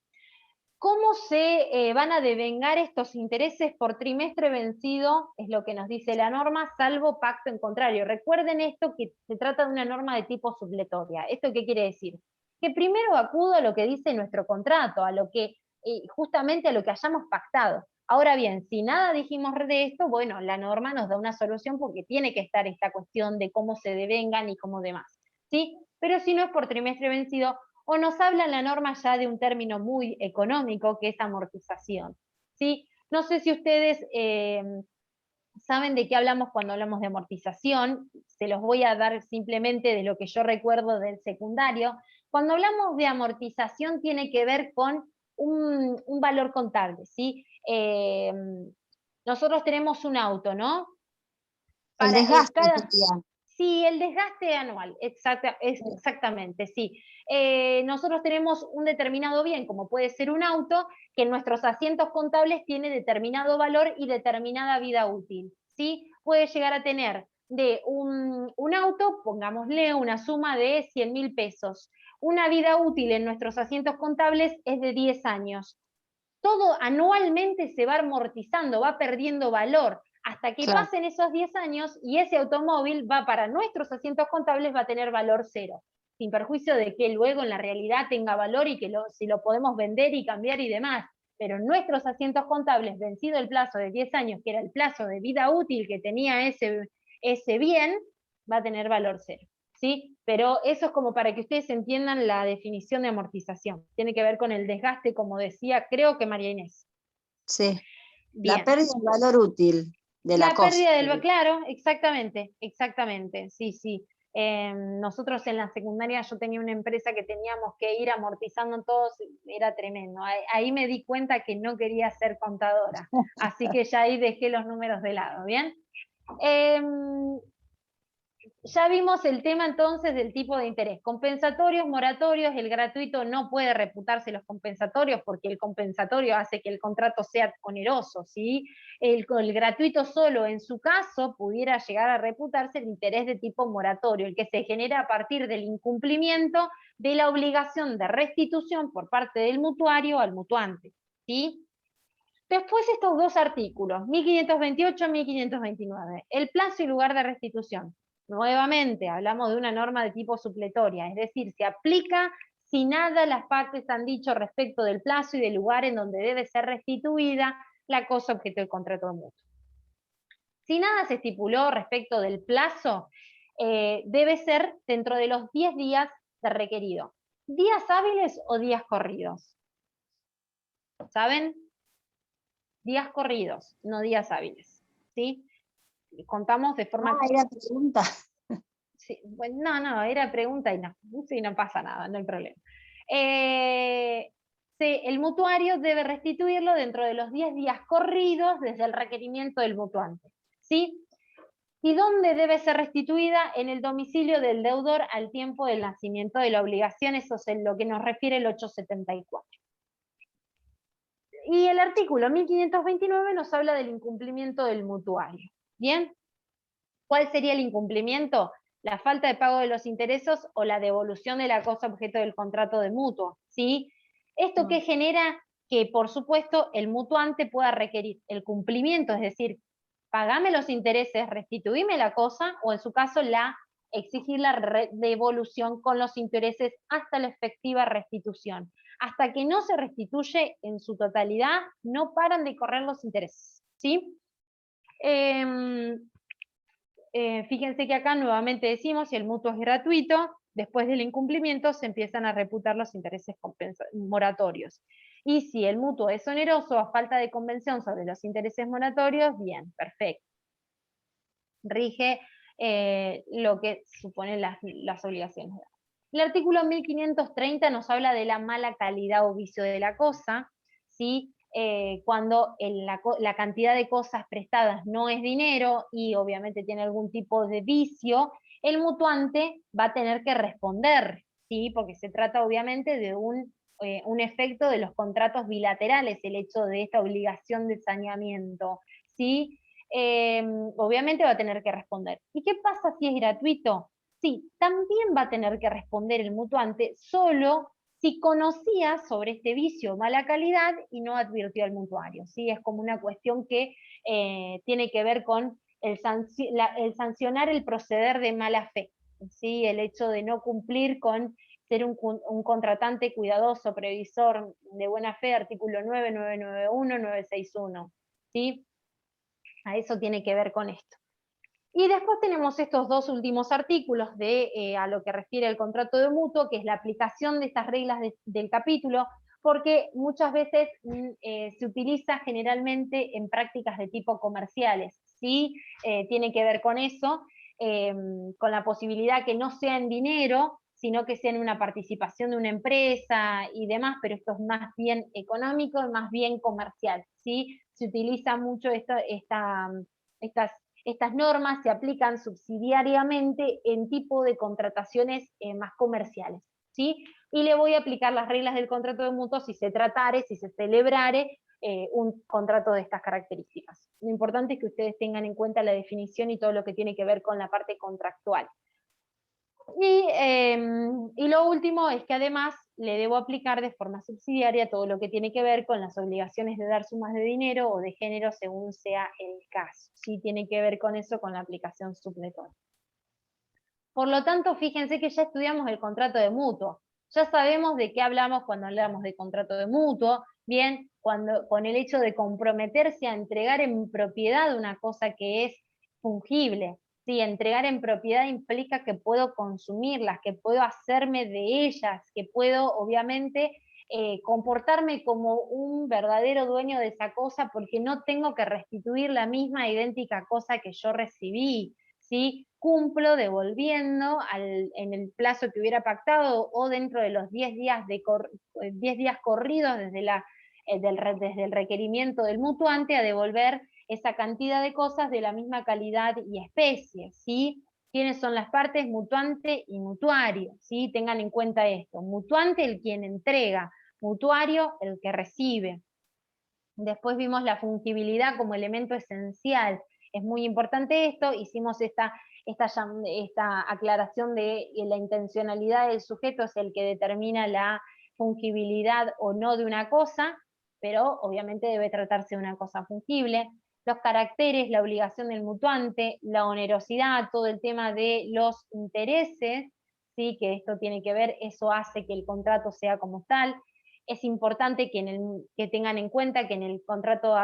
Speaker 1: ¿Cómo se van a devengar estos intereses por trimestre vencido? Es lo que nos dice la norma, salvo pacto en contrario. Recuerden esto, que se trata de una norma de tipo supletoria. ¿Esto qué quiere decir? Que primero acudo a lo que dice nuestro contrato, a lo que justamente a lo que hayamos pactado. Ahora bien, si nada dijimos de esto, bueno, la norma nos da una solución porque tiene que estar esta cuestión de cómo se devengan y cómo demás, ¿sí? Pero si no es por trimestre vencido, o nos habla la norma ya de un término muy económico, que es amortización, ¿sí? No sé si ustedes saben de qué hablamos cuando hablamos de amortización, se los voy a dar simplemente de lo que yo recuerdo del secundario. Cuando hablamos de amortización tiene que ver con un valor contable, ¿sí? nosotros tenemos un auto, ¿no?
Speaker 3: El desgaste
Speaker 1: cada,
Speaker 3: sería.
Speaker 1: sí, el desgaste anual, exactamente, sí. Nosotros tenemos un determinado bien, como puede ser un auto, que en nuestros asientos contables tiene determinado valor y determinada vida útil, ¿sí? Puede llegar a tener de un auto, pongámosle una suma de 100.000 pesos. Una vida útil en nuestros asientos contables es de 10 años. Todo anualmente se va amortizando, va perdiendo valor, hasta que
Speaker 3: Claro.
Speaker 1: pasen esos 10 años y ese automóvil va para nuestros asientos contables, va a tener valor cero, sin perjuicio de que luego en la realidad tenga valor y que si lo podemos vender y cambiar y demás. Pero en nuestros asientos contables, vencido el plazo de 10 años, que era el plazo de vida útil que tenía ese bien, va a tener valor cero. ¿Sí? Pero eso es como para que ustedes entiendan la definición de amortización. Tiene que ver con el desgaste, como decía, creo que María Inés.
Speaker 3: Sí.
Speaker 1: Bien.
Speaker 3: La pérdida del valor útil de la cosa.
Speaker 1: Pérdida del valor, claro, exactamente, sí, sí. Nosotros en la secundaria yo tenía una empresa que teníamos que ir amortizando todos, era tremendo. Ahí me di cuenta que no quería ser contadora, así que ya ahí dejé los números de lado, ¿bien? Ya vimos el tema entonces del tipo de interés. Compensatorios, moratorios, el gratuito no puede reputarse los compensatorios porque el compensatorio hace que el contrato sea oneroso, ¿sí? El gratuito solo en su caso pudiera llegar a reputarse el interés de tipo moratorio, el que se genera a partir del incumplimiento de la obligación de restitución por parte del mutuario al mutuante, ¿sí? Después estos dos artículos, 1528 y 1529, el plazo y lugar de restitución. Nuevamente, hablamos de una norma de tipo supletoria, es decir, se aplica si nada las partes han dicho respecto del plazo y del lugar en donde debe ser restituida la cosa objeto del contrato de mutuo. Si nada se estipuló respecto del plazo, debe ser dentro de los 10 días de requerido. ¿Días hábiles o días corridos? ¿Saben? Días corridos, no días hábiles, ¿sí? Contamos de forma...
Speaker 3: Ah, era pregunta.
Speaker 1: Sí, bueno, no, era pregunta y no, sí, no pasa nada, no hay problema. Sí, el mutuario debe restituirlo dentro de los 10 días corridos desde el requerimiento del mutuante, ¿sí? ¿Y dónde debe ser restituida? En el domicilio del deudor al tiempo del nacimiento de la obligación, eso es en lo que nos refiere el 874. Y el artículo 1529 nos habla del incumplimiento del mutuario. ¿Bien? ¿Cuál sería el incumplimiento? La falta de pago de los intereses o la devolución de la cosa objeto del contrato de mutuo. ¿Sí? ¿Esto qué genera? Que, por supuesto, el mutuante pueda requerir el cumplimiento, es decir, pagame los intereses, restituime la cosa, o en su caso, exigir la devolución con los intereses hasta la efectiva restitución. Hasta que no se restituye en su totalidad, no paran de correr los intereses, ¿sí? Fíjense que acá nuevamente decimos, si el mutuo es gratuito, después del incumplimiento se empiezan a reputar los intereses moratorios. Y si el mutuo es oneroso a falta de convención sobre los intereses moratorios, bien, perfecto. Rige lo que suponen las obligaciones. El artículo 1530 nos habla de la mala calidad o vicio de la cosa, ¿sí? Cuando la cantidad de cosas prestadas no es dinero y obviamente tiene algún tipo de vicio, el mutuante va a tener que responder, ¿sí? Porque se trata obviamente de un efecto de los contratos bilaterales, el hecho de esta obligación de saneamiento, ¿sí? Obviamente va a tener que responder. ¿Y qué pasa si es gratuito? Sí, también va a tener que responder el mutuante solo si conocía sobre este vicio o mala calidad y no advirtió al mutuario. ¿Sí? Es como una cuestión que tiene que ver con el sancionar el proceder de mala fe. ¿Sí? El hecho de no cumplir con ser un contratante cuidadoso, previsor de buena fe, artículo 9, 991, 961. ¿Sí? A eso tiene que ver con esto. Y después tenemos estos dos últimos artículos a lo que refiere el contrato de mutuo, que es la aplicación de estas reglas del capítulo, porque muchas veces se utiliza generalmente en prácticas de tipo comerciales, ¿sí? Tiene que ver con eso, con la posibilidad que no sea en dinero, sino que sea en una participación de una empresa y demás, pero esto es más bien económico y más bien comercial, ¿sí? Se utiliza mucho estas normas, se aplican subsidiariamente en tipo de contrataciones más comerciales, ¿sí? Y le voy a aplicar las reglas del contrato de mutuo si se tratare, si se celebrare un contrato de estas características. Lo importante es que ustedes tengan en cuenta la definición y todo lo que tiene que ver con la parte contractual. Y lo último es que además le debo aplicar de forma subsidiaria todo lo que tiene que ver con las obligaciones de dar sumas de dinero o de género según sea el caso. Sí tiene que ver con eso, con la aplicación supletoria. Por lo tanto, fíjense que ya estudiamos el contrato de mutuo. Ya sabemos de qué hablamos cuando hablamos de contrato de mutuo, bien, con el hecho de comprometerse a entregar en propiedad una cosa que es fungible. Sí, entregar en propiedad implica que puedo consumirlas, que puedo hacerme de ellas, que puedo, obviamente, comportarme como un verdadero dueño de esa cosa porque no tengo que restituir la misma idéntica cosa que yo recibí. ¿Sí? Cumplo devolviendo en el plazo que hubiera pactado o dentro de los 10 días, 10 días corridos desde el requerimiento del mutuante a devolver esa cantidad de cosas de la misma calidad y especie, ¿sí? ¿Quiénes son las partes? Mutuante y mutuario, ¿sí? Tengan en cuenta esto. Mutuante, el quien entrega, mutuario, el que recibe. Después vimos la fungibilidad como elemento esencial. Es muy importante esto, hicimos esta aclaración de la intencionalidad del sujeto es el que determina la fungibilidad o no de una cosa, pero obviamente debe tratarse de una cosa fungible. Los caracteres, la obligación del mutuante, la onerosidad, todo el tema de los intereses, ¿sí? Que esto tiene que ver, eso hace que el contrato sea como tal. Es importante que tengan en cuenta que en el contrato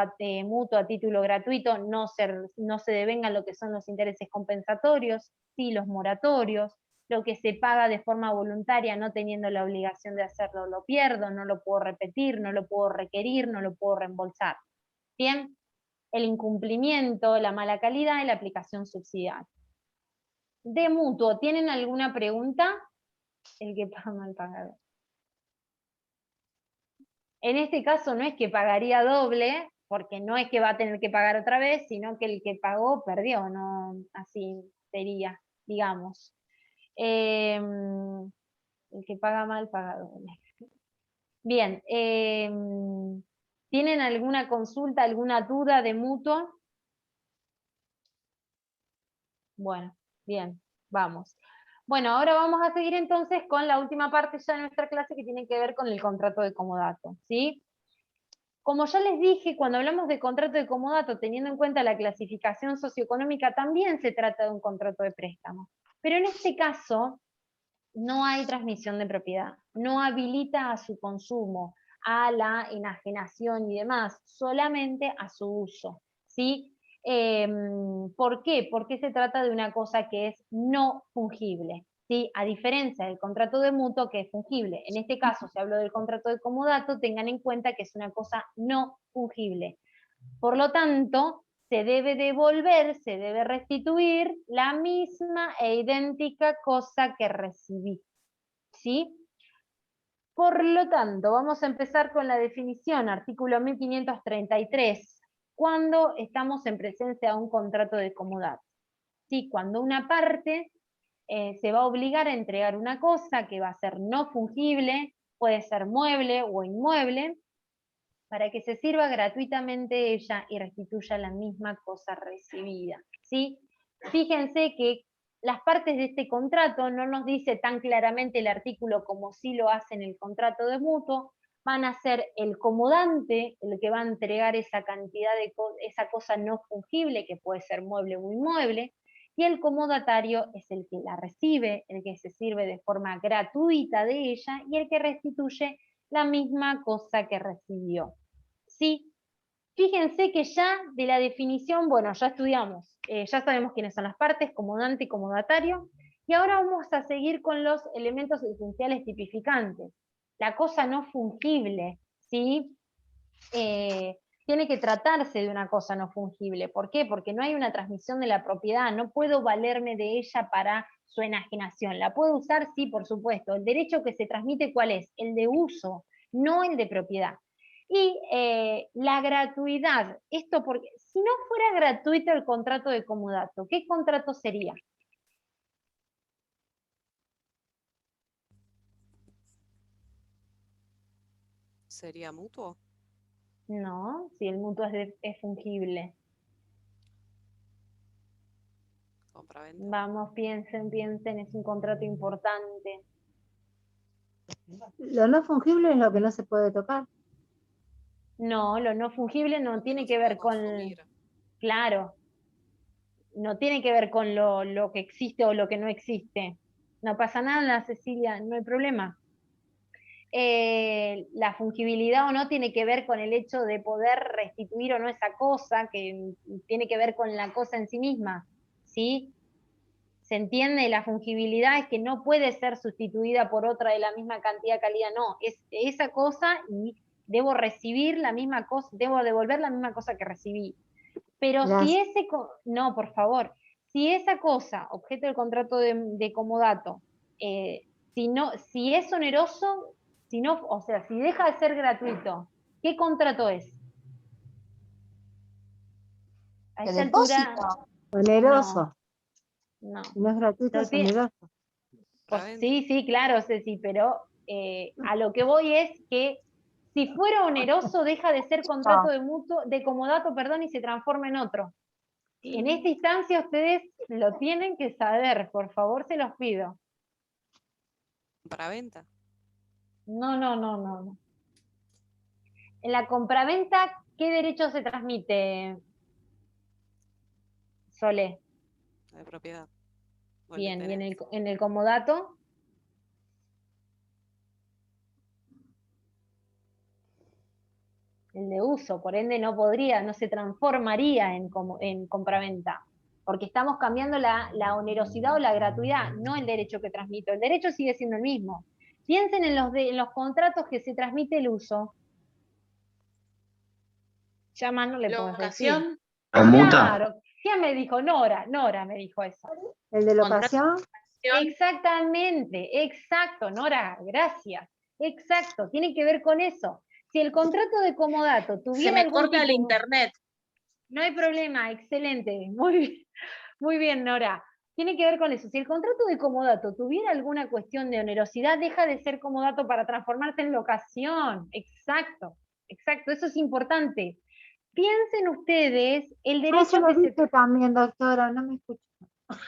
Speaker 1: mutuo a título gratuito no se devengan lo que son los intereses compensatorios, sí, los moratorios, lo que se paga de forma voluntaria no teniendo la obligación de hacerlo, lo pierdo, no lo puedo repetir, no lo puedo requerir, no lo puedo reembolsar. Bien, el incumplimiento, la mala calidad y la aplicación subsidiaria. De mutuo, ¿tienen alguna pregunta? El que paga mal pagador. En este caso no es que pagaría doble, porque no es que va a tener que pagar otra vez, sino que el que pagó perdió, no así sería, digamos. El que paga mal paga doble. Bien, ¿tienen alguna consulta, alguna duda de mutuo? Bueno, bien, vamos. Bueno, ahora vamos a seguir entonces con la última parte ya de nuestra clase que tiene que ver con el contrato de comodato, ¿sí? Como ya les dije, cuando hablamos de contrato de comodato, teniendo en cuenta la clasificación socioeconómica, también se trata de un contrato de préstamo. Pero en este caso, no hay transmisión de propiedad, no habilita a su consumo, a la enajenación y demás, solamente a su uso, ¿sí? ¿Por qué? Porque se trata de una cosa que es no fungible, ¿sí? A diferencia del contrato de mutuo que es fungible. En este caso, si hablo del contrato de comodato, tengan en cuenta que es una cosa no fungible. Por lo tanto, se debe devolver, se debe restituir la misma e idéntica cosa que recibí, ¿sí? Por lo tanto, vamos a empezar con la definición, artículo 1533, cuando estamos en presencia de un contrato de comodato. ¿Sí? Cuando una parte se va a obligar a entregar una cosa que va a ser no fungible, puede ser mueble o inmueble, para que se sirva gratuitamente ella y restituya la misma cosa recibida, ¿sí? Fíjense que las partes de este contrato no nos dice tan claramente el artículo como sí lo hace en el contrato de mutuo, van a ser el comodante el que va a entregar esa cantidad esa cosa no fungible, que puede ser mueble o inmueble, y el comodatario es el que la recibe, el que se sirve de forma gratuita de ella, y el que restituye la misma cosa que recibió. ¿Sí? Fíjense que ya de la definición, bueno, ya estudiamos, ya sabemos quiénes son las partes, comodante y comodatario, y ahora vamos a seguir con los elementos esenciales tipificantes. La cosa no fungible, ¿sí? Tiene que tratarse de una cosa no fungible. ¿Por qué? Porque no hay una transmisión de la propiedad, no puedo valerme de ella para su enajenación. ¿La puede usar? Sí, por supuesto. El derecho que se transmite, ¿cuál es? El de uso, no el de propiedad. Y la gratuidad, esto porque si no fuera gratuito el contrato de comodato, ¿qué contrato sería?
Speaker 2: ¿Sería mutuo?
Speaker 1: No, si el mutuo es fungible.
Speaker 2: Compraventa.
Speaker 1: Vamos, piensen, es un contrato importante.
Speaker 4: Lo no fungible es lo que no se puede tocar.
Speaker 1: No, lo no fungible no tiene
Speaker 2: No
Speaker 1: que
Speaker 2: se
Speaker 1: ver
Speaker 2: puede
Speaker 1: con,
Speaker 2: consumir.
Speaker 1: claro, no tiene que ver con lo que existe o lo que no existe. No pasa nada, Cecilia, no hay problema. La fungibilidad o no tiene que ver con el hecho de poder restituir o no esa cosa, que tiene que ver con la cosa en sí misma, ¿sí? ¿Se entiende? La fungibilidad es que no puede ser sustituida por otra de la misma cantidad, calidad, no, es esa cosa y debo recibir la misma cosa, debo devolver la misma cosa que recibí. Pero si ese, no, por favor, si esa cosa, objeto del contrato de comodato, si es oneroso, si no, o sea, si deja de ser gratuito, ¿qué contrato es? A
Speaker 3: ¿De
Speaker 1: esta altura,
Speaker 3: depósito?
Speaker 4: Oneroso.
Speaker 1: no.
Speaker 4: No es gratuito, es oneroso.
Speaker 1: Sí, sí, claro, Ceci, pero a lo que voy es que si fuera oneroso deja de ser contrato de comodato, perdón, y se transforma en otro. En esta instancia ustedes lo tienen que saber, por favor, se los pido.
Speaker 2: ¿Compraventa?
Speaker 1: No, no, no, no, no. En la compraventa, ¿qué derecho se transmite, Solé?
Speaker 2: La de propiedad. O el de
Speaker 1: Bien, y
Speaker 2: tenencia.
Speaker 1: en el comodato, el de uso, por ende no podría, no se transformaría en compraventa, porque estamos cambiando la onerosidad o la gratuidad, no el derecho que transmito. El derecho sigue siendo el mismo. Piensen en los contratos que se transmite el uso. Ya más no le podemos decir.
Speaker 5: Locación,
Speaker 1: Claro, ¿quién me dijo? Nora me dijo eso.
Speaker 4: El de
Speaker 5: contrato
Speaker 4: locación,
Speaker 5: de locación,
Speaker 1: Exactamente, exacto, Nora, gracias. Exacto, tiene que ver con eso. Si el contrato de comodato
Speaker 5: se
Speaker 1: tuviera
Speaker 5: me
Speaker 1: algún
Speaker 5: corta el
Speaker 1: tipo...
Speaker 5: internet.
Speaker 1: No hay problema, excelente, muy bien, Nora. Tiene que ver con eso. Si el contrato de comodato tuviera alguna cuestión de onerosidad, deja de ser comodato para transformarse en locación. Exacto, exacto, eso es importante. Piensen ustedes el
Speaker 4: eso
Speaker 1: derecho
Speaker 4: lo
Speaker 1: que se...
Speaker 4: dije también, doctora, no me escuchó.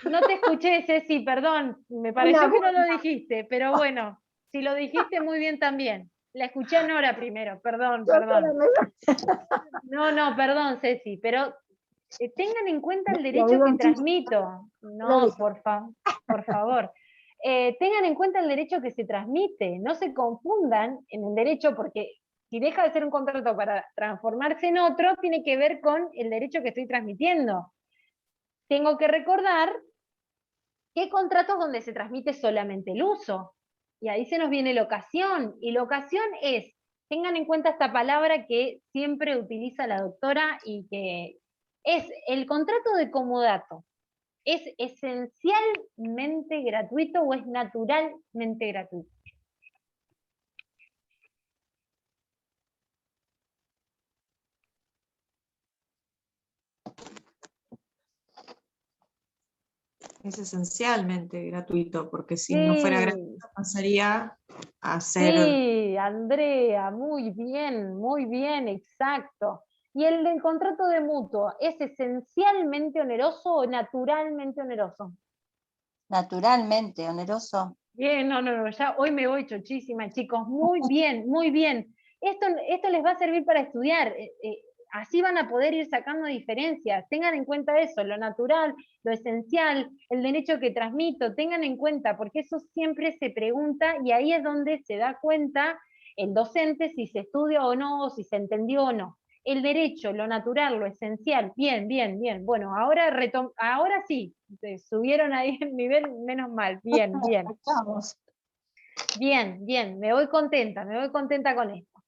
Speaker 1: No te escuché, Ceci, perdón, me pareció que no lo dijiste, pero bueno, si lo dijiste muy bien también. La escuché a Nora primero, perdón. No, no, perdón, Ceci, pero tengan en cuenta el
Speaker 4: Lo
Speaker 1: derecho
Speaker 4: digo
Speaker 1: que
Speaker 4: en chiste.
Speaker 1: transmito.
Speaker 4: Lo
Speaker 1: No,
Speaker 4: dije.
Speaker 1: por favor. Tengan en cuenta el derecho que se transmite. No se confundan en el derecho porque si deja de ser un contrato para transformarse en otro, tiene que ver con el derecho que estoy transmitiendo. Tengo que recordar que hay contratos donde se transmite solamente el uso. Y ahí se nos viene locación. Y locación es, tengan en cuenta esta palabra que siempre utiliza la doctora y que es el contrato de comodato. ¿Es esencialmente gratuito o es naturalmente gratuito?
Speaker 6: Es esencialmente gratuito, porque si no fuera
Speaker 1: Sí,
Speaker 6: gratuito pasaría a ser...
Speaker 1: sí, Andrea, muy bien, exacto. ¿Y el del contrato de mutuo es esencialmente oneroso o naturalmente oneroso?
Speaker 3: Naturalmente, oneroso.
Speaker 1: Bien, no, no, no, ya hoy me voy chochísima, chicos. Muy bien, muy bien. Esto les va a servir para estudiar. Así van a poder ir sacando diferencias. Tengan en cuenta eso, lo natural, lo esencial, el derecho que transmito. Tengan en cuenta, porque eso siempre se pregunta y ahí es donde se da cuenta el docente si se estudia o no, o si se entendió o no. El derecho, lo natural, lo esencial. Bien, bien, bien. Bueno, ahora sí, se subieron ahí el nivel, menos mal. Bien, bien.
Speaker 3: Vamos.
Speaker 1: Bien, bien, me voy contenta con esto.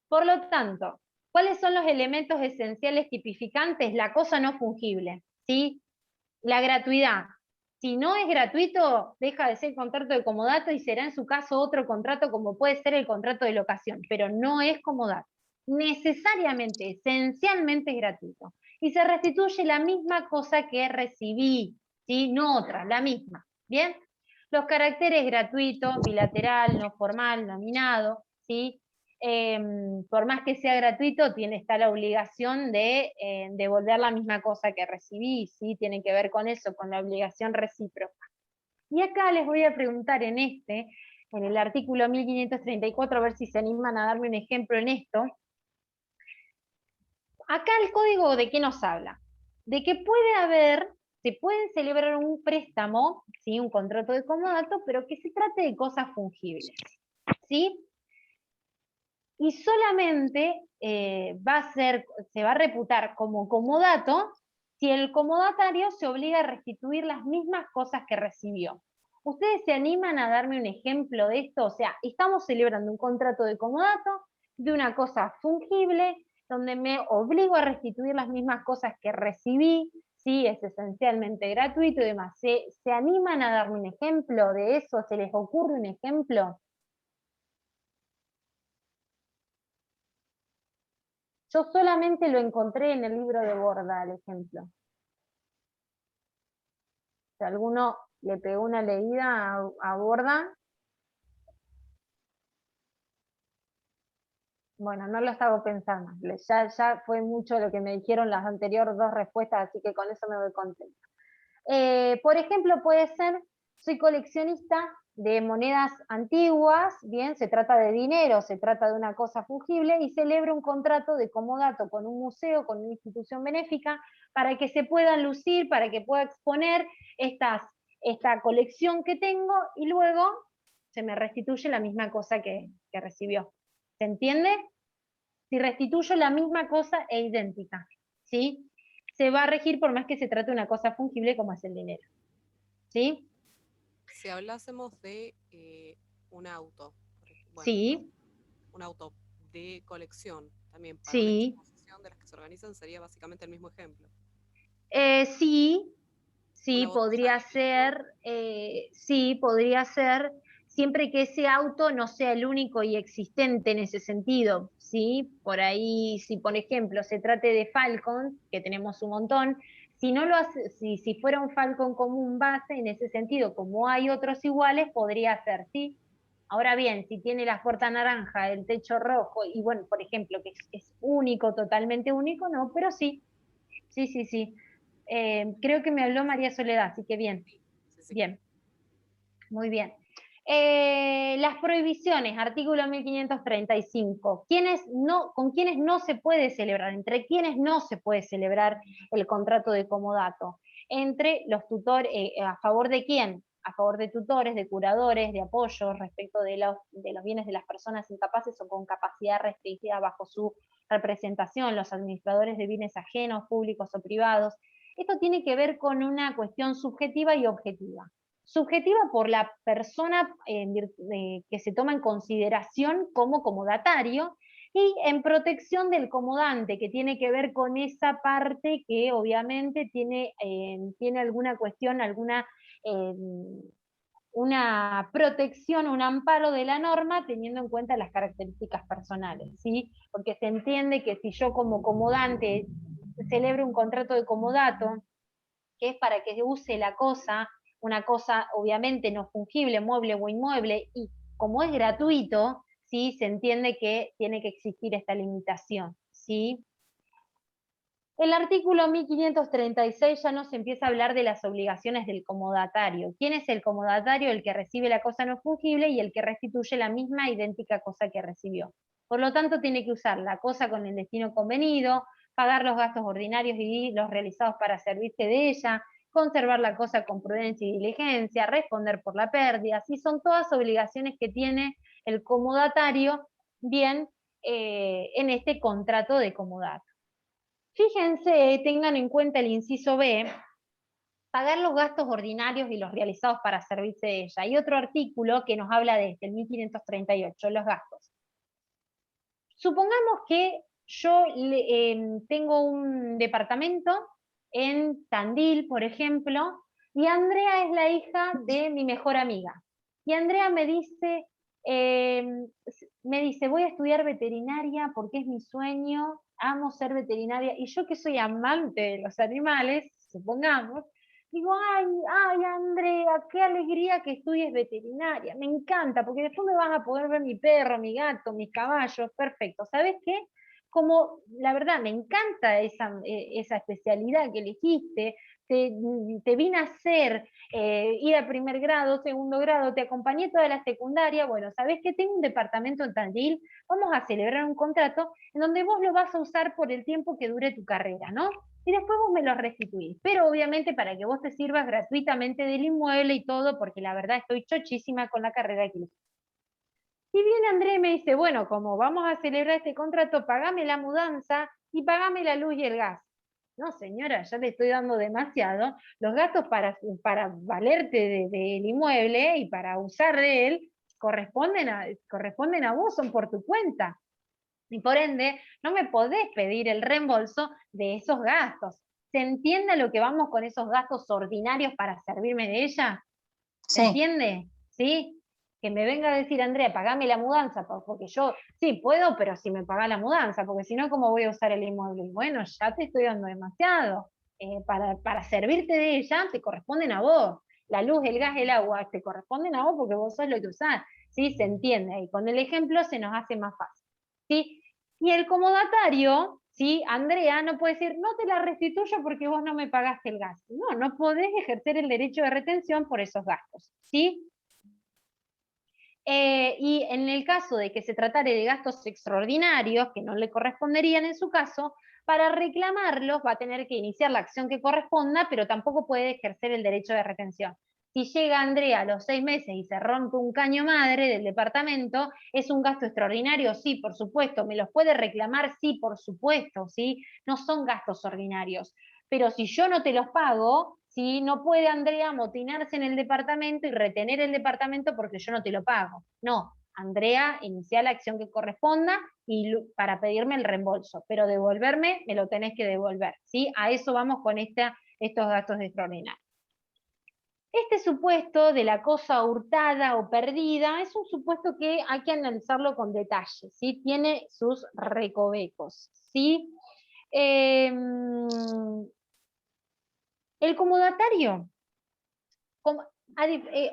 Speaker 1: Por lo tanto, ¿cuáles son los elementos esenciales tipificantes? La cosa no fungible, ¿sí? La gratuidad. Si no es gratuito, deja de ser contrato de comodato y será en su caso otro contrato como puede ser el contrato de locación, pero no es comodato. Necesariamente, esencialmente es gratuito. Y se restituye la misma cosa que recibí, ¿sí? No otra, la misma. ¿Bien? Los caracteres gratuito, bilateral, no formal, nominado, ¿sí? Por más que sea gratuito, está la obligación de devolver la misma cosa que recibí, ¿sí? Tiene que ver con eso, con la obligación recíproca. Y acá les voy a preguntar en el artículo 1534, a ver si se animan a darme un ejemplo en esto. Acá el código, ¿de qué nos habla? De que se pueden celebrar un préstamo, ¿sí? Un contrato de comodato, pero que se trate de cosas fungibles, ¿sí? Y solamente se va a reputar como comodato si el comodatario se obliga a restituir las mismas cosas que recibió. ¿Ustedes se animan a darme un ejemplo de esto? O sea, estamos celebrando un contrato de comodato de una cosa fungible, donde me obligo a restituir las mismas cosas que recibí, sí, es esencialmente gratuito y demás. ¿Se animan a darme un ejemplo de eso? ¿Se les ocurre un ejemplo? Yo solamente lo encontré en el libro de Borda, el ejemplo. Si alguno le pegó una leída a Borda, bueno, no lo estaba pensando. Ya fue mucho lo que me dijeron las anteriores dos respuestas, así que con eso me voy contenta. Por ejemplo, puede ser, soy coleccionista de monedas antiguas, bien, se trata de dinero, se trata de una cosa fungible, y celebro un contrato de comodato con un museo, con una institución benéfica, para que se puedan lucir, para que pueda exponer esta colección que tengo, y luego se me restituye la misma cosa que recibió. ¿Se entiende? Si restituyo la misma cosa e idéntica, ¿sí? Se va a regir por más que se trate de una cosa fungible como es el dinero. ¿Sí?
Speaker 2: Si hablásemos de un auto, bueno,
Speaker 1: Sí,
Speaker 2: un auto de colección, también para una
Speaker 1: sí,
Speaker 2: exposición de las que se organizan sería básicamente el mismo ejemplo.
Speaker 1: sí,
Speaker 2: Una botella de vino,
Speaker 1: sí, podría ser, siempre que ese auto no sea el único y existente en ese sentido, ¿sí? Por ahí, si por ejemplo se trate de Falcon, que tenemos un montón, si no lo hace, si fuera un Falcon común base, en ese sentido, como hay otros iguales, podría ser, ¿sí? Ahora bien, si tiene la puerta naranja, el techo rojo, y bueno, por ejemplo, que es único, totalmente único, no, pero sí, sí. Creo que me habló María Soledad, así que bien,
Speaker 2: sí.
Speaker 1: bien, muy bien. Las prohibiciones, artículo 1535. ¿Con quiénes no se puede celebrar? ¿Entre quiénes no se puede celebrar el contrato de comodato? Entre los tutores, ¿a favor de quién? A favor de tutores, de curadores, de apoyos respecto de los bienes de las personas incapaces o con capacidad restringida bajo su representación, los administradores de bienes ajenos, públicos o privados. Esto tiene que ver con una cuestión subjetiva y objetiva. Subjetiva por la persona que se toma en consideración como comodatario, y en protección del comodante, que tiene que ver con esa parte que obviamente tiene alguna cuestión, una protección, un amparo de la norma, teniendo en cuenta las características personales, ¿sí? Porque se entiende que si yo como comodante celebro un contrato de comodato, que es para que use la cosa, una cosa obviamente no fungible, mueble o inmueble, y como es gratuito, ¿sí? Se entiende que tiene que existir esta limitación, ¿sí? El artículo 1536 ya nos empieza a hablar de las obligaciones del comodatario. ¿Quién es el comodatario? El que recibe la cosa no fungible y el que restituye la misma idéntica cosa que recibió. Por lo tanto, tiene que usar la cosa con el destino convenido, pagar los gastos ordinarios y los realizados para servirse de ella, conservar la cosa con prudencia y diligencia, responder por la pérdida. Sí, son todas obligaciones que tiene el comodatario, bien, en este contrato de comodato. Fíjense, tengan en cuenta el inciso B, pagar los gastos ordinarios y los realizados para servirse de ella. Y otro artículo que nos habla de el 1538, los gastos. Supongamos que yo tengo un departamento en Tandil, por ejemplo, Y Andrea es la hija de mi mejor amiga. Y Andrea me dice, voy a estudiar veterinaria porque es mi sueño, amo ser veterinaria. Y yo que soy amante de los animales, supongamos, digo, ay, Andrea, qué alegría que estudies veterinaria, me encanta, porque después me vas a poder ver mi perro, mi gato, mis caballos, perfecto. ¿Sabes qué? Como, la verdad, me encanta esa especialidad que elegiste, te vine a hacer ir a primer grado, segundo grado, te acompañé toda la secundaria, bueno, ¿sabés qué? Tengo un departamento en Tandil, vamos a celebrar un contrato en donde vos lo vas a usar por el tiempo que dure tu carrera, ¿no? Y después vos me lo restituís, pero obviamente para que vos te sirvas gratuitamente del inmueble y todo, porque la verdad estoy chochísima con la carrera que elegí. Y viene André y me dice, bueno, como vamos a celebrar este contrato, pagame la mudanza y pagame la luz y el gas. No, señora, ya le estoy dando demasiado. Los gastos para valerte del inmueble y para usar de él corresponden a vos, son por tu cuenta. Y por ende, no me podés pedir el reembolso de esos gastos. ¿Se entiende lo que vamos con esos gastos ordinarios para servirme de ella? ¿Se
Speaker 3: Sí.
Speaker 1: entiende? ¿Sí? Que me venga a decir, Andrea, pagame la mudanza, porque yo sí puedo, pero si me pagás la mudanza, porque si no, ¿cómo voy a usar el inmueble? Y bueno, ya te estoy dando demasiado. Para servirte de ella, te corresponden a vos. La luz, el gas, el agua, te corresponden a vos porque vos sos lo que usás. ¿Sí? Se entiende. Y con el ejemplo se nos hace más fácil. ¿Sí? Y el comodatario, ¿sí? Andrea no puede decir, no te la restituyo porque vos no me pagaste el gas. No, no podés ejercer el derecho de retención por esos gastos, ¿sí? Y en el caso de que se tratare de gastos extraordinarios, que no le corresponderían en su caso, para reclamarlos va a tener que iniciar la acción que corresponda, pero tampoco puede ejercer el derecho de retención. Si llega Andrea a los 6 meses y se rompe un caño madre del departamento, ¿es un gasto extraordinario? Sí, por supuesto. ¿Me los puede reclamar? Sí, por supuesto, ¿sí? No son gastos ordinarios. Pero si yo no te los pago, ¿sí? No puede Andrea amotinarse en el departamento y retener el departamento porque yo no te lo pago. No, Andrea, inicia la acción que corresponda para pedirme el reembolso, pero devolverme, me lo tenés que devolver, ¿sí? A eso vamos con estos gastos extraordinarios. Este supuesto de la cosa hurtada o perdida es un supuesto que hay que analizarlo con detalle, ¿sí? Tiene sus recovecos, ¿sí? El comodatario,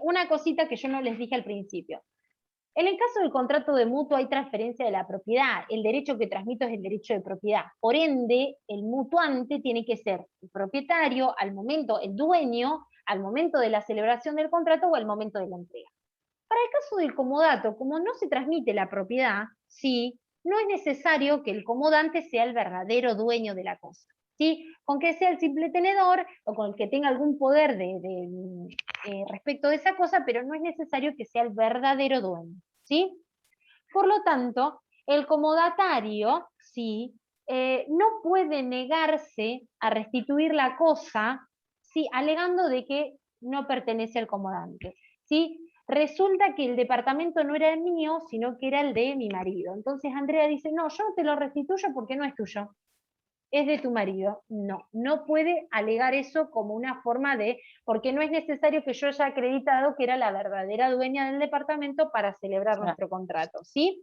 Speaker 1: una cosita que yo no les dije al principio. En el caso del contrato de mutuo hay transferencia de la propiedad. El derecho que transmito es el derecho de propiedad. Por ende, el mutuante tiene que ser el propietario al momento, el dueño, al momento de la celebración del contrato o al momento de la entrega. Para el caso del comodato, como no se transmite la propiedad, ¿sí? No es necesario que el comodante sea el verdadero dueño de la cosa. ¿Sí? Con que sea el simple tenedor o con el que tenga algún poder respecto de esa cosa, pero no es necesario que sea el verdadero dueño. ¿Sí? Por lo tanto, el comodatario, ¿sí? No puede negarse a restituir la cosa, ¿sí? Alegando de que no pertenece al comodante. ¿Sí? Resulta que el departamento no era el mío, sino que era el de mi marido. Entonces Andrea dice, no, yo no te lo restituyo porque no es tuyo, es de tu marido. No, no puede alegar eso como una forma porque no es necesario que yo haya acreditado que era la verdadera dueña del departamento para celebrar nuestro contrato, ¿sí?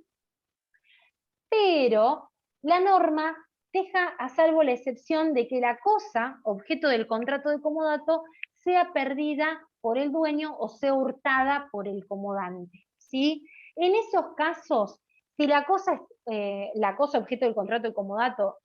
Speaker 1: Pero la norma deja a salvo la excepción de que la cosa, objeto del contrato de comodato, sea perdida por el dueño o sea hurtada por el comodante, ¿sí? En esos casos, si la cosa objeto del contrato de comodato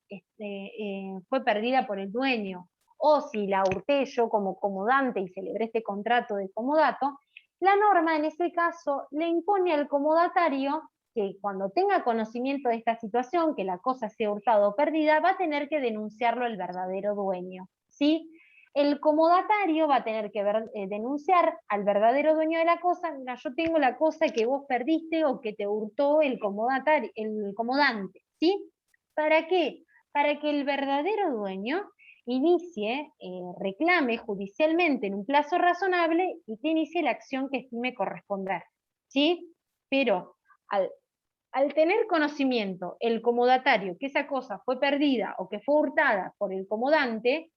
Speaker 1: fue perdida por el dueño, o si la hurté yo como comodante y celebré este contrato de comodato, la norma en ese caso le impone al comodatario que cuando tenga conocimiento de esta situación, que la cosa sea hurtada o perdida, va a tener que denunciarlo el verdadero dueño, ¿sí? El comodatario va a tener que denunciar al verdadero dueño de la cosa, mira, yo tengo la cosa que vos perdiste o que te hurtó el comodante, ¿sí? ¿Para qué? Para que el verdadero dueño inicie, reclame judicialmente en un plazo razonable y que inicie la acción que estime corresponder, ¿sí? Pero al tener conocimiento el comodatario que esa cosa fue perdida o que fue hurtada por el comodante,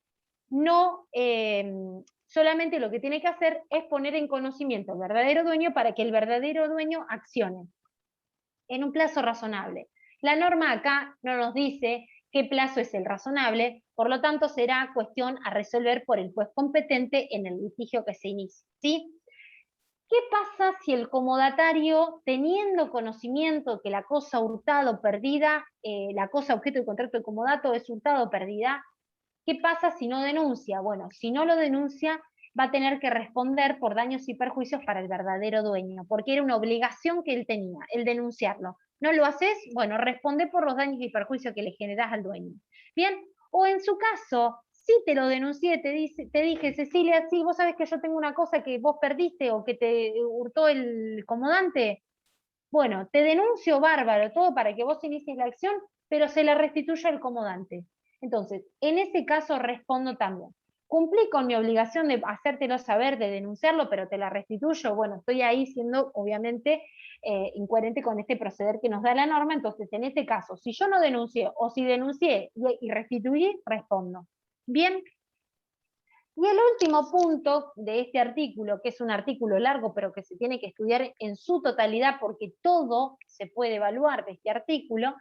Speaker 1: no Solamente lo que tiene que hacer es poner en conocimiento al verdadero dueño para que el verdadero dueño accione en un plazo razonable. La norma acá no nos dice qué plazo es el razonable, por lo tanto será cuestión a resolver por el juez competente en el litigio que se inicie, ¿sí? ¿Qué pasa si el comodatario, teniendo conocimiento que la cosa hurtada o perdida, la cosa objeto del contrato de comodato es hurtada o perdida, qué pasa si no denuncia? Bueno, si no lo denuncia, va a tener que responder por daños y perjuicios para el verdadero dueño, porque era una obligación que él tenía, el denunciarlo. ¿No lo haces? Bueno, responde por los daños y perjuicios que le generás al dueño. Bien, o en su caso, si te lo denuncié, te dije, Cecilia, sí, vos sabés que yo tengo una cosa que vos perdiste o que te hurtó el comodante, bueno, te denuncio bárbaro, todo para que vos inicies la acción, pero se la restituya el comodante. Entonces, en ese caso respondo también. Cumplí con mi obligación de hacértelo saber, de denunciarlo, pero te la restituyo. Bueno, estoy ahí siendo, obviamente, incoherente con este proceder que nos da la norma. Entonces, en este caso, si yo no denuncié o si denuncié y restituí, respondo. Bien. Y el último punto de este artículo, que es un artículo largo, pero que se tiene que estudiar en su totalidad porque todo se puede evaluar de este artículo,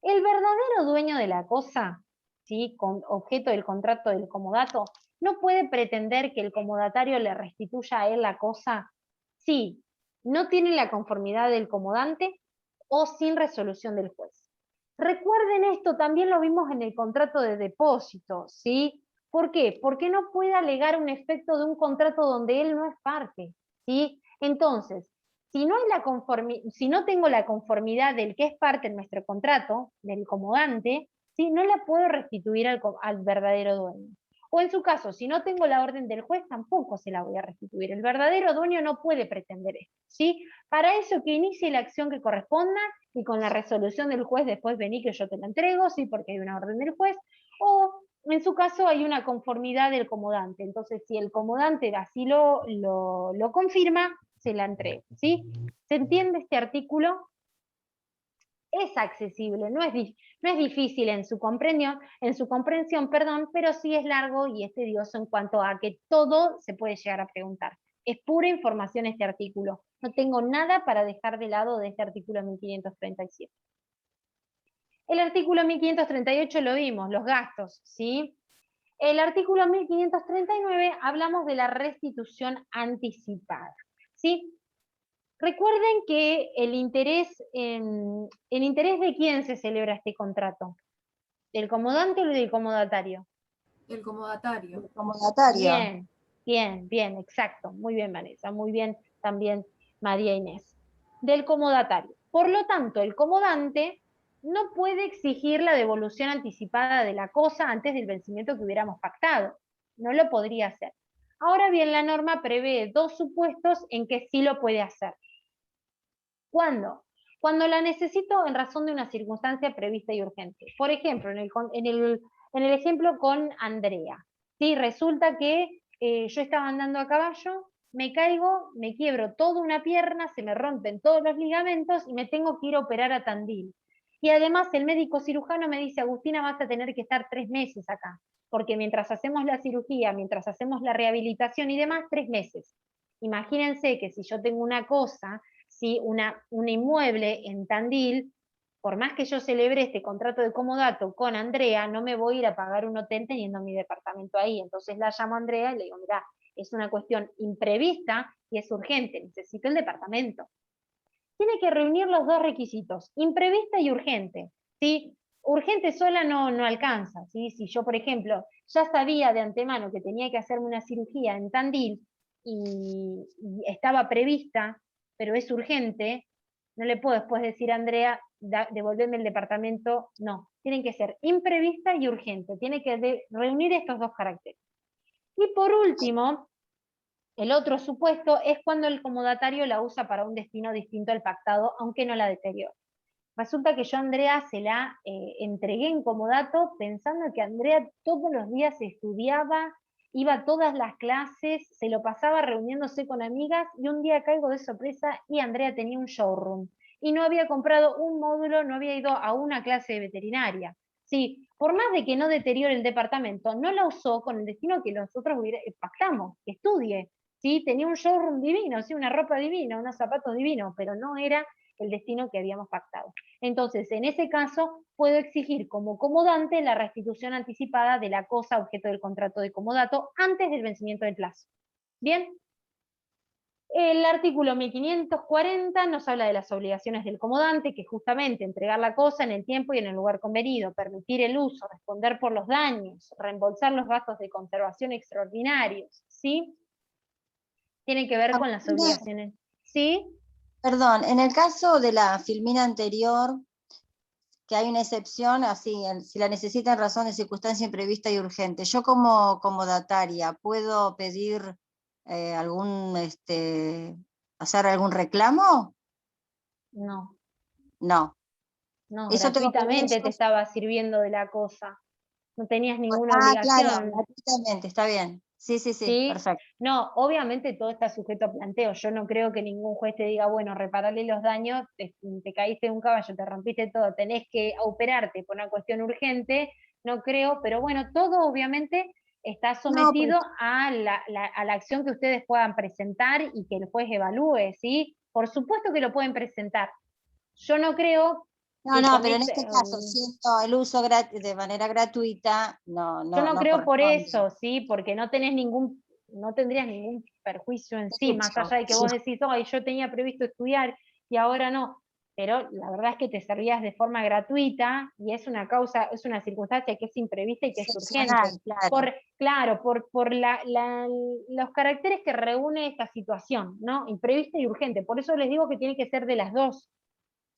Speaker 1: el verdadero dueño de la cosa, ¿sí?, con objeto del contrato del comodato, no puede pretender que el comodatario le restituya a él la cosa si no tiene la conformidad del comodante o sin resolución del juez. Recuerden esto, también lo vimos en el contrato de depósito, ¿sí? ¿Por qué? Porque no puede alegar un efecto de un contrato donde él no es parte, ¿sí? Entonces, si no tengo la conformidad del que es parte en nuestro contrato, del comodante, ¿sí?, no la puedo restituir al verdadero dueño. O en su caso, si no tengo la orden del juez, tampoco se la voy a restituir. El verdadero dueño no puede pretender esto, ¿sí? Para eso que inicie la acción que corresponda y con la resolución del juez después vení que yo te la entrego, ¿sí?, porque hay una orden del juez, o en su caso hay una conformidad del comodante. Entonces, si el comodante así lo confirma, se la entrega, ¿sí? ¿Se entiende este artículo? Es accesible, no es difícil en su comprensión, pero sí es largo y es tedioso en cuanto a que todo se puede llegar a preguntar. Es pura información este artículo. No tengo nada para dejar de lado de este artículo 1537. El artículo 1538 lo vimos, los gastos, ¿sí? El artículo 1539 hablamos de la restitución anticipada, ¿sí? Recuerden que ¿el interés de quién se celebra este contrato? ¿Del comodante o del comodatario?
Speaker 6: El comodatario.
Speaker 3: El comodatario.
Speaker 1: Bien, exacto. Muy bien, Vanessa, muy bien también María Inés. Del comodatario. Por lo tanto, el comodante no puede exigir la devolución anticipada de la cosa antes del vencimiento que hubiéramos pactado. No lo podría hacer. Ahora bien, la norma prevé dos supuestos en que sí lo puede hacer. ¿Cuándo? Cuando la necesito en razón de una circunstancia prevista y urgente. Por ejemplo, en el ejemplo con Andrea. ¿Sí? Resulta que yo estaba andando a caballo, me caigo, me quiebro toda una pierna, se me rompen todos los ligamentos y me tengo que ir a operar a Tandil. Y además el médico cirujano me dice, Agustina, vas a tener que estar 3 meses acá, porque mientras hacemos la cirugía, mientras hacemos la rehabilitación y demás, 3 meses. Imagínense que si yo tengo una cosa, ¿sí?, un inmueble en Tandil, por más que yo celebre este contrato de comodato con Andrea, no me voy a ir a pagar un hotel teniendo mi departamento ahí. Entonces la llamo a Andrea y le digo, mira, es una cuestión imprevista y es urgente, necesito el departamento. Tiene que reunir los dos requisitos, imprevista y urgente, ¿sí? Urgente sola no alcanza, ¿sí? Si yo, por ejemplo, ya sabía de antemano que tenía que hacerme una cirugía en Tandil y estaba prevista, pero es urgente, no le puedo después decir a Andrea, devolverme el departamento, no. Tienen que ser imprevista y urgente, tiene que reunir estos dos caracteres. Y por último, el otro supuesto es cuando el comodatario la usa para un destino distinto al pactado, aunque no la deteriore. Resulta que yo a Andrea se la entregué en comodato pensando que Andrea todos los días estudiaba, iba a todas las clases, se lo pasaba reuniéndose con amigas y un día caigo de sorpresa y Andrea tenía un showroom y no había comprado un módulo, no había ido a una clase de veterinaria. Sí, por más de que no deteriore el departamento, no la usó con el destino que nosotros pactamos, que estudie, ¿sí? Tenía un showroom divino, ¿sí? Una ropa divina, unos zapatos divinos, pero no era el destino que habíamos pactado. Entonces, en ese caso, puedo exigir como comodante la restitución anticipada de la cosa objeto del contrato de comodato antes del vencimiento del plazo. ¿Bien? El artículo 1540 nos habla de las obligaciones del comodante, que es justamente entregar la cosa en el tiempo y en el lugar convenido, permitir el uso, responder por los daños, reembolsar los gastos de conservación extraordinarios, ¿sí? Tienen que ver con las
Speaker 3: Agustina,
Speaker 1: obligaciones, ¿sí?
Speaker 3: perdón, en el caso de la filmina anterior, que hay una excepción, así, si la necesitan razón de circunstancia imprevista y urgente, yo como dataria, ¿puedo pedir hacer algún reclamo?
Speaker 1: No,
Speaker 3: No.
Speaker 1: no,
Speaker 3: Eso tengo que ver
Speaker 1: gratuitamente te
Speaker 3: yo.
Speaker 1: estaba sirviendo de la cosa. No tenías ninguna
Speaker 3: Claro,
Speaker 1: obligación.
Speaker 3: gratuitamente, está bien. Sí, sí, sí,
Speaker 1: ¿Sí?
Speaker 3: perfecto.
Speaker 1: No, obviamente todo está sujeto a planteo. Yo no creo que ningún juez te diga, bueno, repararle los daños, te caíste de un caballo, te rompiste todo, tenés que operarte por una cuestión urgente, no creo, pero bueno, todo obviamente está
Speaker 3: No, pues,
Speaker 1: sometido a la acción que ustedes puedan presentar y que el juez evalúe, ¿sí? Por supuesto que lo pueden presentar. Yo no creo que
Speaker 3: no,
Speaker 1: con
Speaker 3: pero en
Speaker 1: este,
Speaker 3: este caso, siendo el uso de manera gratuita,
Speaker 1: yo no
Speaker 3: no
Speaker 1: creo por
Speaker 3: corresponde.
Speaker 1: eso, ¿sí? Porque no tendrías ningún perjuicio en sí, más
Speaker 3: Mucho.
Speaker 1: allá de que vos decís, ay, yo tenía previsto estudiar y ahora no. Pero la verdad es que te servías de forma gratuita y es una causa, es una circunstancia que es imprevista y que es urgente.
Speaker 3: Excepcional, claro.
Speaker 1: Por los caracteres que reúne esta situación, ¿no? Imprevista y urgente. Por eso les digo que tiene que ser de las dos.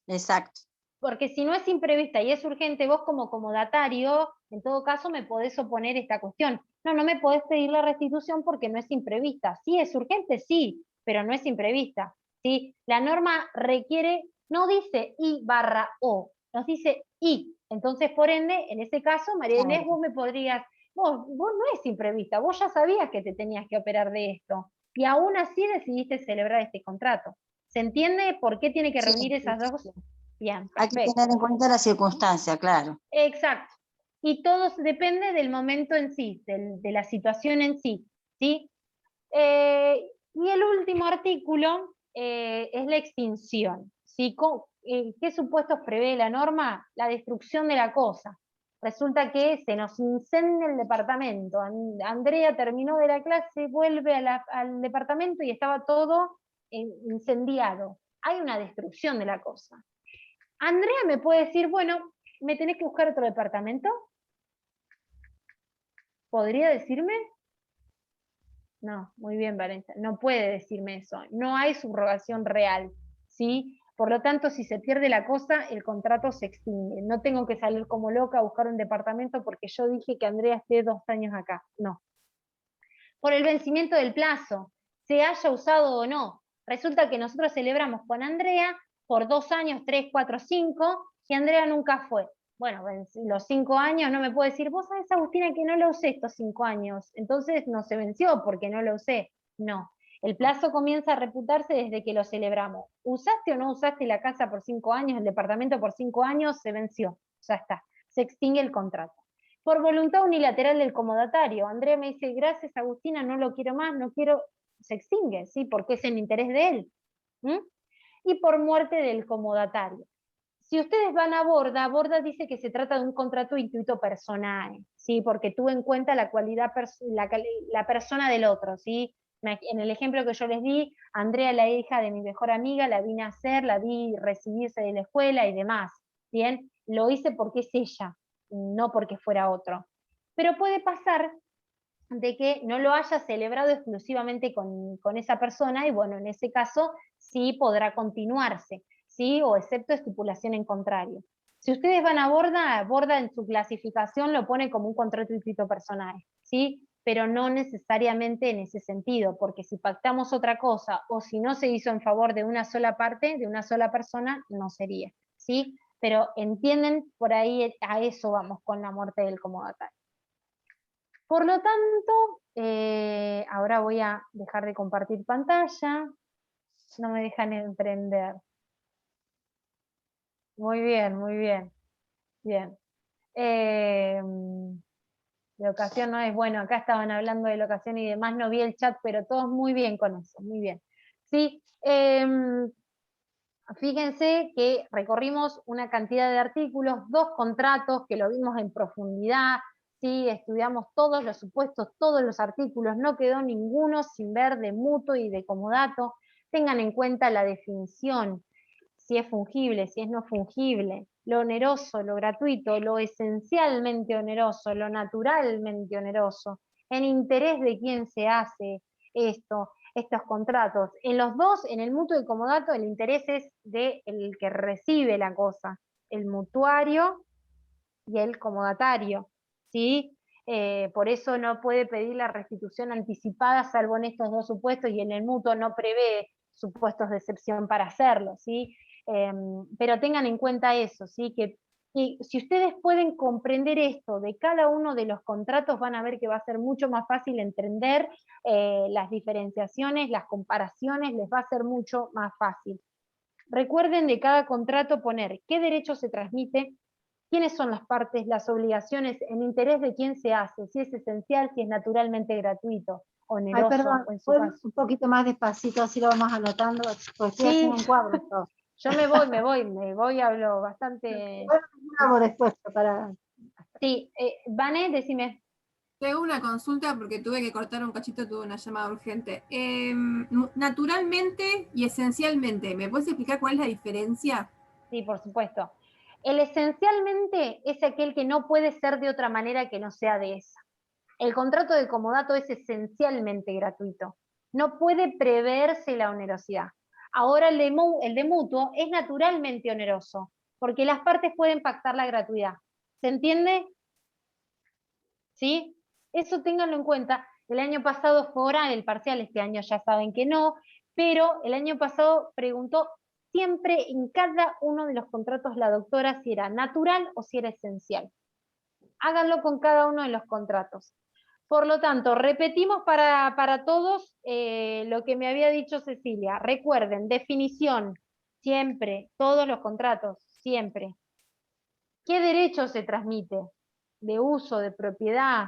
Speaker 3: Exacto.
Speaker 1: Porque si no es imprevista y es urgente, vos como datario, en todo caso me podés oponer esta cuestión. No, no me podés pedir la restitución porque no es imprevista. Sí, es urgente, sí, pero no es imprevista. ¿Sí? La norma requiere, no dice I/O, nos dice I. Entonces, por ende, en ese caso, María Inés,
Speaker 3: Claro.
Speaker 1: vos me podrías, vos no es imprevista, vos ya sabías que te tenías que operar de esto. Y aún así decidiste celebrar este contrato. ¿Se entiende por qué tiene que
Speaker 3: Sí,
Speaker 1: reunir
Speaker 3: sí,
Speaker 1: esas
Speaker 3: sí,
Speaker 1: dos?
Speaker 3: sí.
Speaker 1: Bien,
Speaker 3: Hay que
Speaker 1: perfecto.
Speaker 3: tener en cuenta la circunstancia, claro.
Speaker 1: Exacto. Y todo depende del momento en sí, de la situación en sí. ¿Sí? Y el último artículo es la extinción. ¿Sí? ¿Qué supuestos prevé la norma? La destrucción de la cosa. Resulta que se nos incendia el departamento. Andrea terminó de la clase, vuelve al departamento y estaba todo incendiado. Hay una destrucción de la cosa. Andrea me puede decir, bueno, ¿me tenés que buscar otro departamento? ¿Podría decirme? No, muy bien, Valencia. No puede decirme eso. No hay subrogación real, ¿sí? Por lo tanto, si se pierde la cosa, el contrato se extingue. No tengo que salir como loca a buscar un departamento porque yo dije que Andrea esté 2 años acá. No. Por el vencimiento del plazo, se haya usado o no. Resulta que nosotros celebramos con Andrea por 2 años, 3, 4, 5, y Andrea nunca fue. Bueno, los 5 años no me puede decir, vos sabés, Agustina, que no lo usé estos 5 años, entonces no se venció porque no lo usé. No, el plazo comienza a reputarse desde que lo celebramos. ¿Usaste o no usaste la casa por 5 años, el departamento por 5 años? Se venció, ya está, se extingue el contrato. Por voluntad unilateral del comodatario. Andrea me dice, gracias Agustina, no lo quiero más, no quiero, se extingue, ¿sí? Porque es en interés de él. ¿Mm? Y por muerte del comodatario. Si ustedes van a Borda dice que se trata de un contrato intuito personal, ¿sí? Porque tuvo en cuenta la cualidad, la persona del otro, ¿sí? En el ejemplo que yo les di, Andrea, la hija de mi mejor amiga, la vi nacer, la vi recibirse de la escuela y demás, ¿bien? Lo hice porque es ella, no porque fuera otro. Pero puede pasar de que no lo haya celebrado exclusivamente con esa persona y bueno, en ese caso sí podrá continuarse, ¿sí? O excepto estipulación en contrario. Si ustedes van a Borda en su clasificación lo pone como un contrato inscrito personal, ¿sí? Pero no necesariamente en ese sentido, porque si pactamos otra cosa o si no se hizo en favor de una sola parte, de una sola persona, no sería, ¿sí? Pero entienden, por ahí a eso vamos con la muerte del comodatario. Por lo tanto, ahora voy a dejar de compartir pantalla. No me dejan emprender. Muy bien, muy bien. Bien. Eh, locación no es, bueno, acá estaban hablando de locación y demás, no vi el chat, pero todos muy bien con eso, muy bien. Sí, fíjense que recorrimos una cantidad de artículos, 2 contratos que lo vimos en profundidad, ¿sí? Estudiamos todos los supuestos, todos los artículos, no quedó ninguno sin ver de mutuo y de comodato. Tengan en cuenta la definición, si es fungible, si es no fungible, lo oneroso, lo gratuito, lo esencialmente oneroso, lo naturalmente oneroso, en interés de quién se hace esto, estos contratos. En los dos, en el mutuo y comodato, el interés es del que recibe la cosa, el mutuario y el comodatario, ¿sí? Por eso no puede pedir la restitución anticipada, salvo en estos dos supuestos, y en el mutuo no prevé supuestos de excepción para hacerlo, ¿sí? Pero tengan en cuenta eso, ¿sí? Que si ustedes pueden comprender esto de cada uno de los contratos, van a ver que va a ser mucho más fácil entender las diferenciaciones, las comparaciones, les va a ser mucho más fácil. Recuerden de cada contrato poner qué derecho se transmite, quiénes son las partes, las obligaciones, en interés de quién se hace, si es esencial, si es naturalmente gratuito,
Speaker 5: Ay,
Speaker 1: oneroso,
Speaker 5: perdón,
Speaker 1: o en su
Speaker 5: ¿puedes
Speaker 1: caso.
Speaker 5: un poquito más despacito, así lo vamos anotando? Pues estoy
Speaker 1: Sí,
Speaker 5: haciendo un cuadro. Todo.
Speaker 1: yo me voy, hablo bastante.
Speaker 5: Bueno, yo hago después para...
Speaker 1: Sí, Vane, decime.
Speaker 7: Tengo una consulta porque tuve que cortar un cachito, tuve una llamada urgente. Naturalmente y esencialmente, ¿me puedes explicar cuál es la diferencia?
Speaker 1: Sí, por supuesto. El esencialmente es aquel que no puede ser de otra manera que no sea de esa. El contrato de comodato es esencialmente gratuito. No puede preverse la onerosidad. Ahora el de mutuo es naturalmente oneroso, porque las partes pueden pactar la gratuidad. ¿Se entiende? ¿Sí? Eso ténganlo en cuenta. El año pasado fue oral el parcial, este año ya saben que no, pero el año pasado preguntó siempre en cada uno de los contratos la doctora si era natural o si era esencial. Háganlo con cada uno de los contratos. Por lo tanto, repetimos para todos lo que me había dicho Cecilia. Recuerden, definición, siempre, todos los contratos, siempre. ¿Qué derecho se transmite? De uso, de propiedad.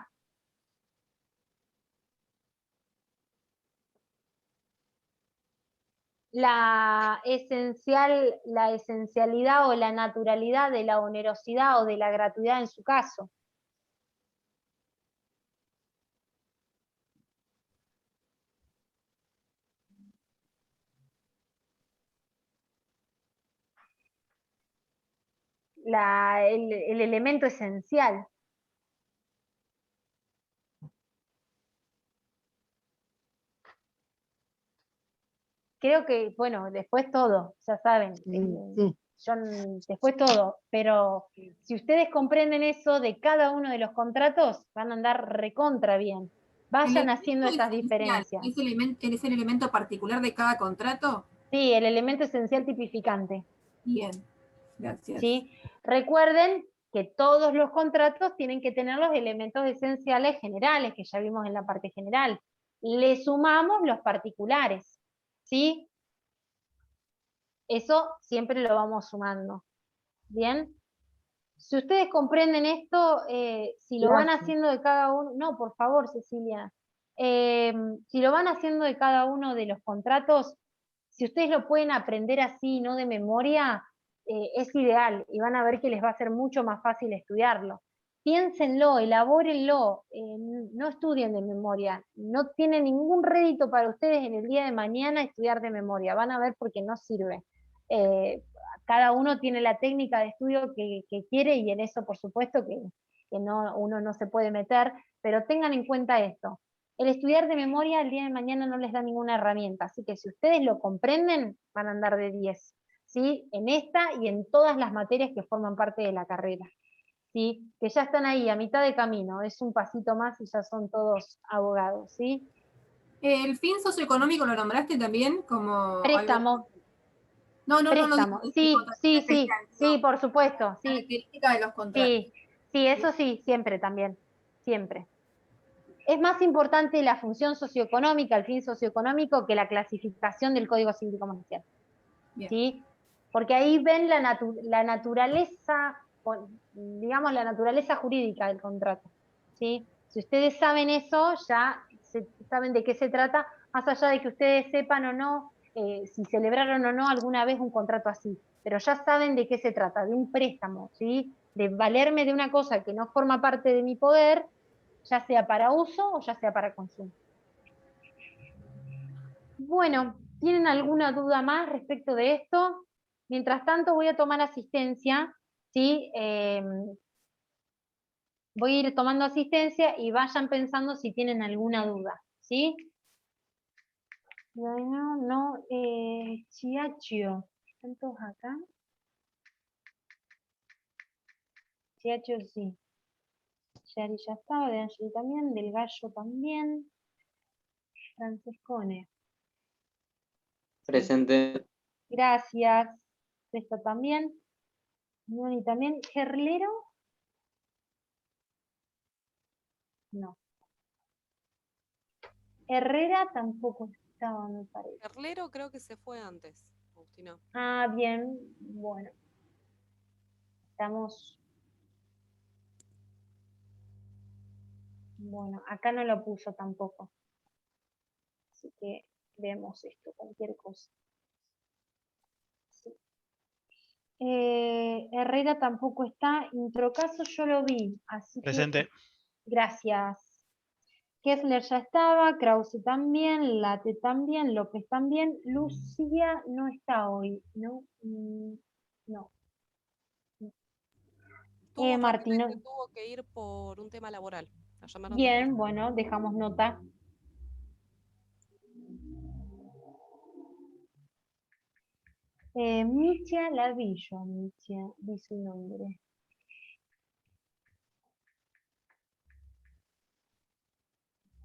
Speaker 1: La esencialidad o la naturalidad de la onerosidad o de la gratuidad en su caso. El elemento esencial. Creo que, bueno, después todo, ya saben,
Speaker 5: Sí.
Speaker 1: después todo, pero si ustedes comprenden eso de cada uno de los contratos, van a andar recontra bien. Vayan haciendo estas diferencias.
Speaker 7: ¿Es el elemento particular de cada contrato?
Speaker 1: Sí, el elemento esencial tipificante.
Speaker 7: Bien, gracias.
Speaker 1: ¿Sí? Recuerden que todos los contratos tienen que tener los elementos esenciales generales, que ya vimos en la parte general. Le sumamos los particulares, ¿sí? Eso siempre lo vamos sumando. ¿Bien? Si ustedes comprenden esto, si lo van haciendo de cada uno, no, por favor, Cecilia, si lo van haciendo de cada uno de los contratos, si ustedes lo pueden aprender así, no de memoria, es ideal y van a ver que les va a ser mucho más fácil estudiarlo. Piénsenlo, elabórenlo, no estudien de memoria, no tiene ningún rédito para ustedes en el día de mañana estudiar de memoria, van a ver porque no sirve. Cada uno tiene la técnica de estudio que quiere y en eso por supuesto que uno no se puede meter, pero tengan en cuenta esto. El estudiar de memoria el día de mañana no les da ninguna herramienta, así que si ustedes lo comprenden, van a andar de 10, ¿sí? En esta y en todas las materias que forman parte de la carrera, ¿sí? Que ya están ahí a mitad de camino, es un pasito más y ya son todos abogados, ¿sí?
Speaker 7: ¿El fin socioeconómico lo nombraste también como
Speaker 1: Préstamo.
Speaker 7: algo? No,
Speaker 1: Préstamo, sí, por supuesto, sí.
Speaker 7: Característica de los contratos.
Speaker 1: Sí, eso sí, siempre también, siempre. Es más importante la función socioeconómica, el fin socioeconómico, que la clasificación del Código Civil y Comercial. ¿Sí? Porque ahí ven la naturaleza digamos, la naturaleza jurídica del contrato, ¿sí? Si ustedes saben eso, ya saben de qué se trata, más allá de que ustedes sepan o no, si celebraron o no alguna vez un contrato así, pero ya saben de qué se trata, de un préstamo, ¿sí? De valerme de una cosa que no forma parte de mi poder, ya sea para uso o ya sea para consumo. Bueno, ¿tienen alguna duda más respecto de esto? Mientras tanto voy a tomar asistencia, ¿sí? Voy a ir tomando asistencia y vayan pensando si tienen alguna duda, ¿sí? Bueno, no, Chiachio, ¿están todos acá? Chiachio sí. Yari ya estaba, de Angeli también, del Gallo también. Francescone.
Speaker 8: Presente.
Speaker 1: Gracias. Esto también. Moni también. ¿Gerlero? No. Herrera tampoco estaba, me parece.
Speaker 2: Herlero creo que se fue antes, Agustina.
Speaker 1: Ah, bien. Bueno. Estamos... Bueno, acá no lo puso tampoco. Así que vemos esto, cualquier cosa. Sí. Herrera tampoco está. Introcaso yo lo vi. Así
Speaker 9: Presente.
Speaker 1: que... Gracias. Kessler ya estaba, Krause también, Late también, López también. Lucía no está hoy, ¿no? No. Martín,
Speaker 2: Tuvo que ir por un tema laboral. La llamaron
Speaker 1: bien, bueno, dejamos nota. Michia la vi yo, Michia, vi su nombre.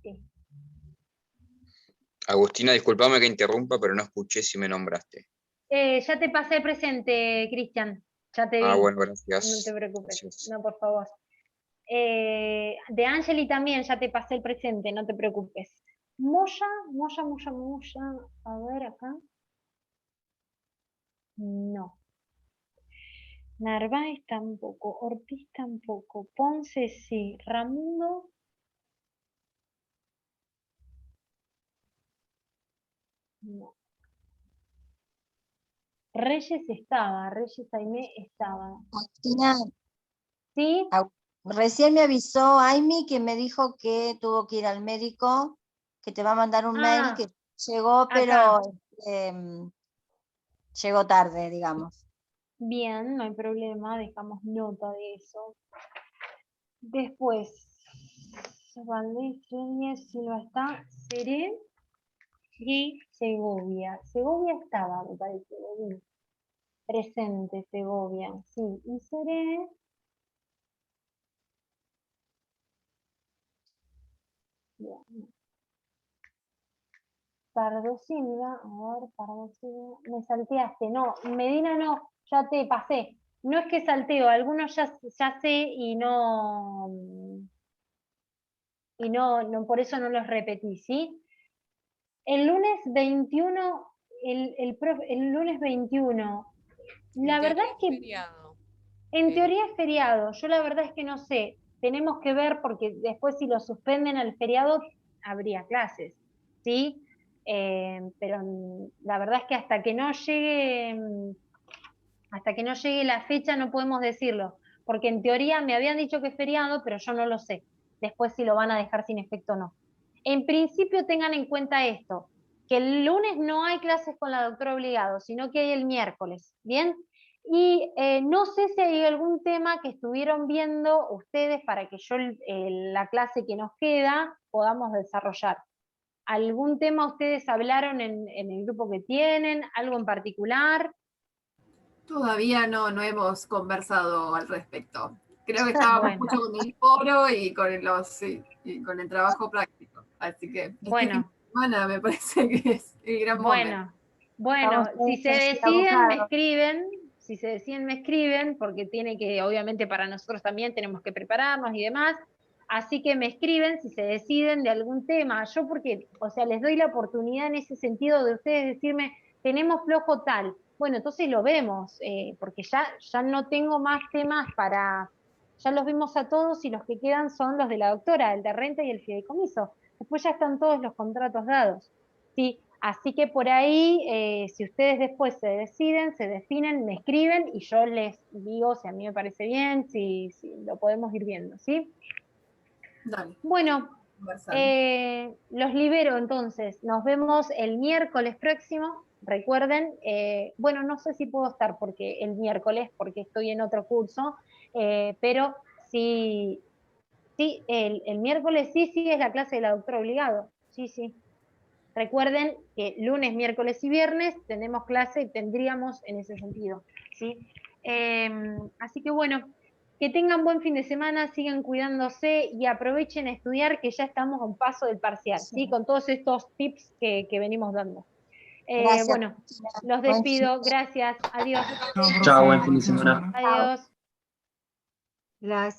Speaker 1: Sí.
Speaker 10: Agustina, disculpame que interrumpa, pero no escuché si me nombraste.
Speaker 1: Ya te pasé presente, Cristian. Ya te vi.
Speaker 10: Bueno, gracias.
Speaker 1: No te preocupes.
Speaker 10: Gracias.
Speaker 1: No, por favor. De Angeli también ya te pasé el presente, no te preocupes. Moya. A ver acá. No. Narváez tampoco. Ortiz tampoco. Ponce sí. Ramundo. No. Reyes estaba. Reyes Aimé estaba.
Speaker 3: Agustina,
Speaker 1: ¿Sí?
Speaker 3: recién me avisó Aimi que me dijo que tuvo que ir al médico, que te va a mandar un mail que llegó, pero llegó tarde, digamos.
Speaker 1: Bien, no hay problema, dejamos nota de eso. Después, Valdés, Núñez, Silva está, Seré y Segovia. Segovia estaba, me parece, lo vi. Presente, Segovia, sí. Y Seré... Bien. Pardo Silva, a ver, Pardo Silva, me salteaste, no, Medina no, ya te pasé. No es que salteo, algunos ya sé y no, por eso no los repetí, ¿sí? El lunes 21, el lunes 21, la verdad es que
Speaker 2: feriado.
Speaker 1: en teoría es feriado, yo la verdad es que no sé, tenemos que ver porque después si lo suspenden al feriado habría clases, ¿sí? Pero la verdad es que hasta que no llegue la fecha no podemos decirlo, porque en teoría me habían dicho que es feriado, pero yo no lo sé, después si lo van a dejar sin efecto o no. En principio tengan en cuenta esto, que el lunes no hay clases con la doctora Obligado, sino que hay el miércoles, ¿bien? Y no sé si hay algún tema que estuvieron viendo ustedes para que yo la clase que nos queda podamos desarrollar. ¿Algún tema ustedes hablaron en el grupo que tienen? ¿Algo en particular?
Speaker 7: Todavía no hemos conversado al respecto. Creo que estábamos mucho con el foro y con el trabajo práctico. Así que este fin de semana me parece que es el gran momento.
Speaker 1: Bueno, si se deciden me escriben, porque tiene que, obviamente para nosotros también tenemos que prepararnos y demás, así que me escriben si se deciden de algún tema. Yo porque, o sea, les doy la oportunidad en ese sentido de ustedes decirme, tenemos flojo tal. bueno, entonces lo vemos, porque ya no tengo más temas ya los vimos a todos y los que quedan son los de la doctora, el de renta y el fideicomiso. Después ya están todos los contratos dados, ¿sí? Así que por ahí, si ustedes después se deciden, se definen, me escriben y yo les digo si a mí me parece bien, si lo podemos ir viendo, ¿sí?
Speaker 7: Dale.
Speaker 1: Bueno, los libero entonces. Nos vemos el miércoles próximo. Recuerden, bueno, no sé si puedo estar porque el miércoles, porque estoy en otro curso, pero sí, el miércoles sí es la clase de la doctora obligado. Sí. Recuerden que lunes, miércoles y viernes tenemos clase y tendríamos en ese sentido, ¿sí? Así que bueno, que tengan buen fin de semana, sigan cuidándose y aprovechen a estudiar que ya estamos a un paso del parcial, ¿sí? Con todos estos tips que venimos dando.
Speaker 3: Gracias.
Speaker 1: Bueno, los
Speaker 3: Buen
Speaker 1: despido, gracias, adiós.
Speaker 8: Chao, buen fin de semana.
Speaker 1: Adiós.
Speaker 5: Gracias.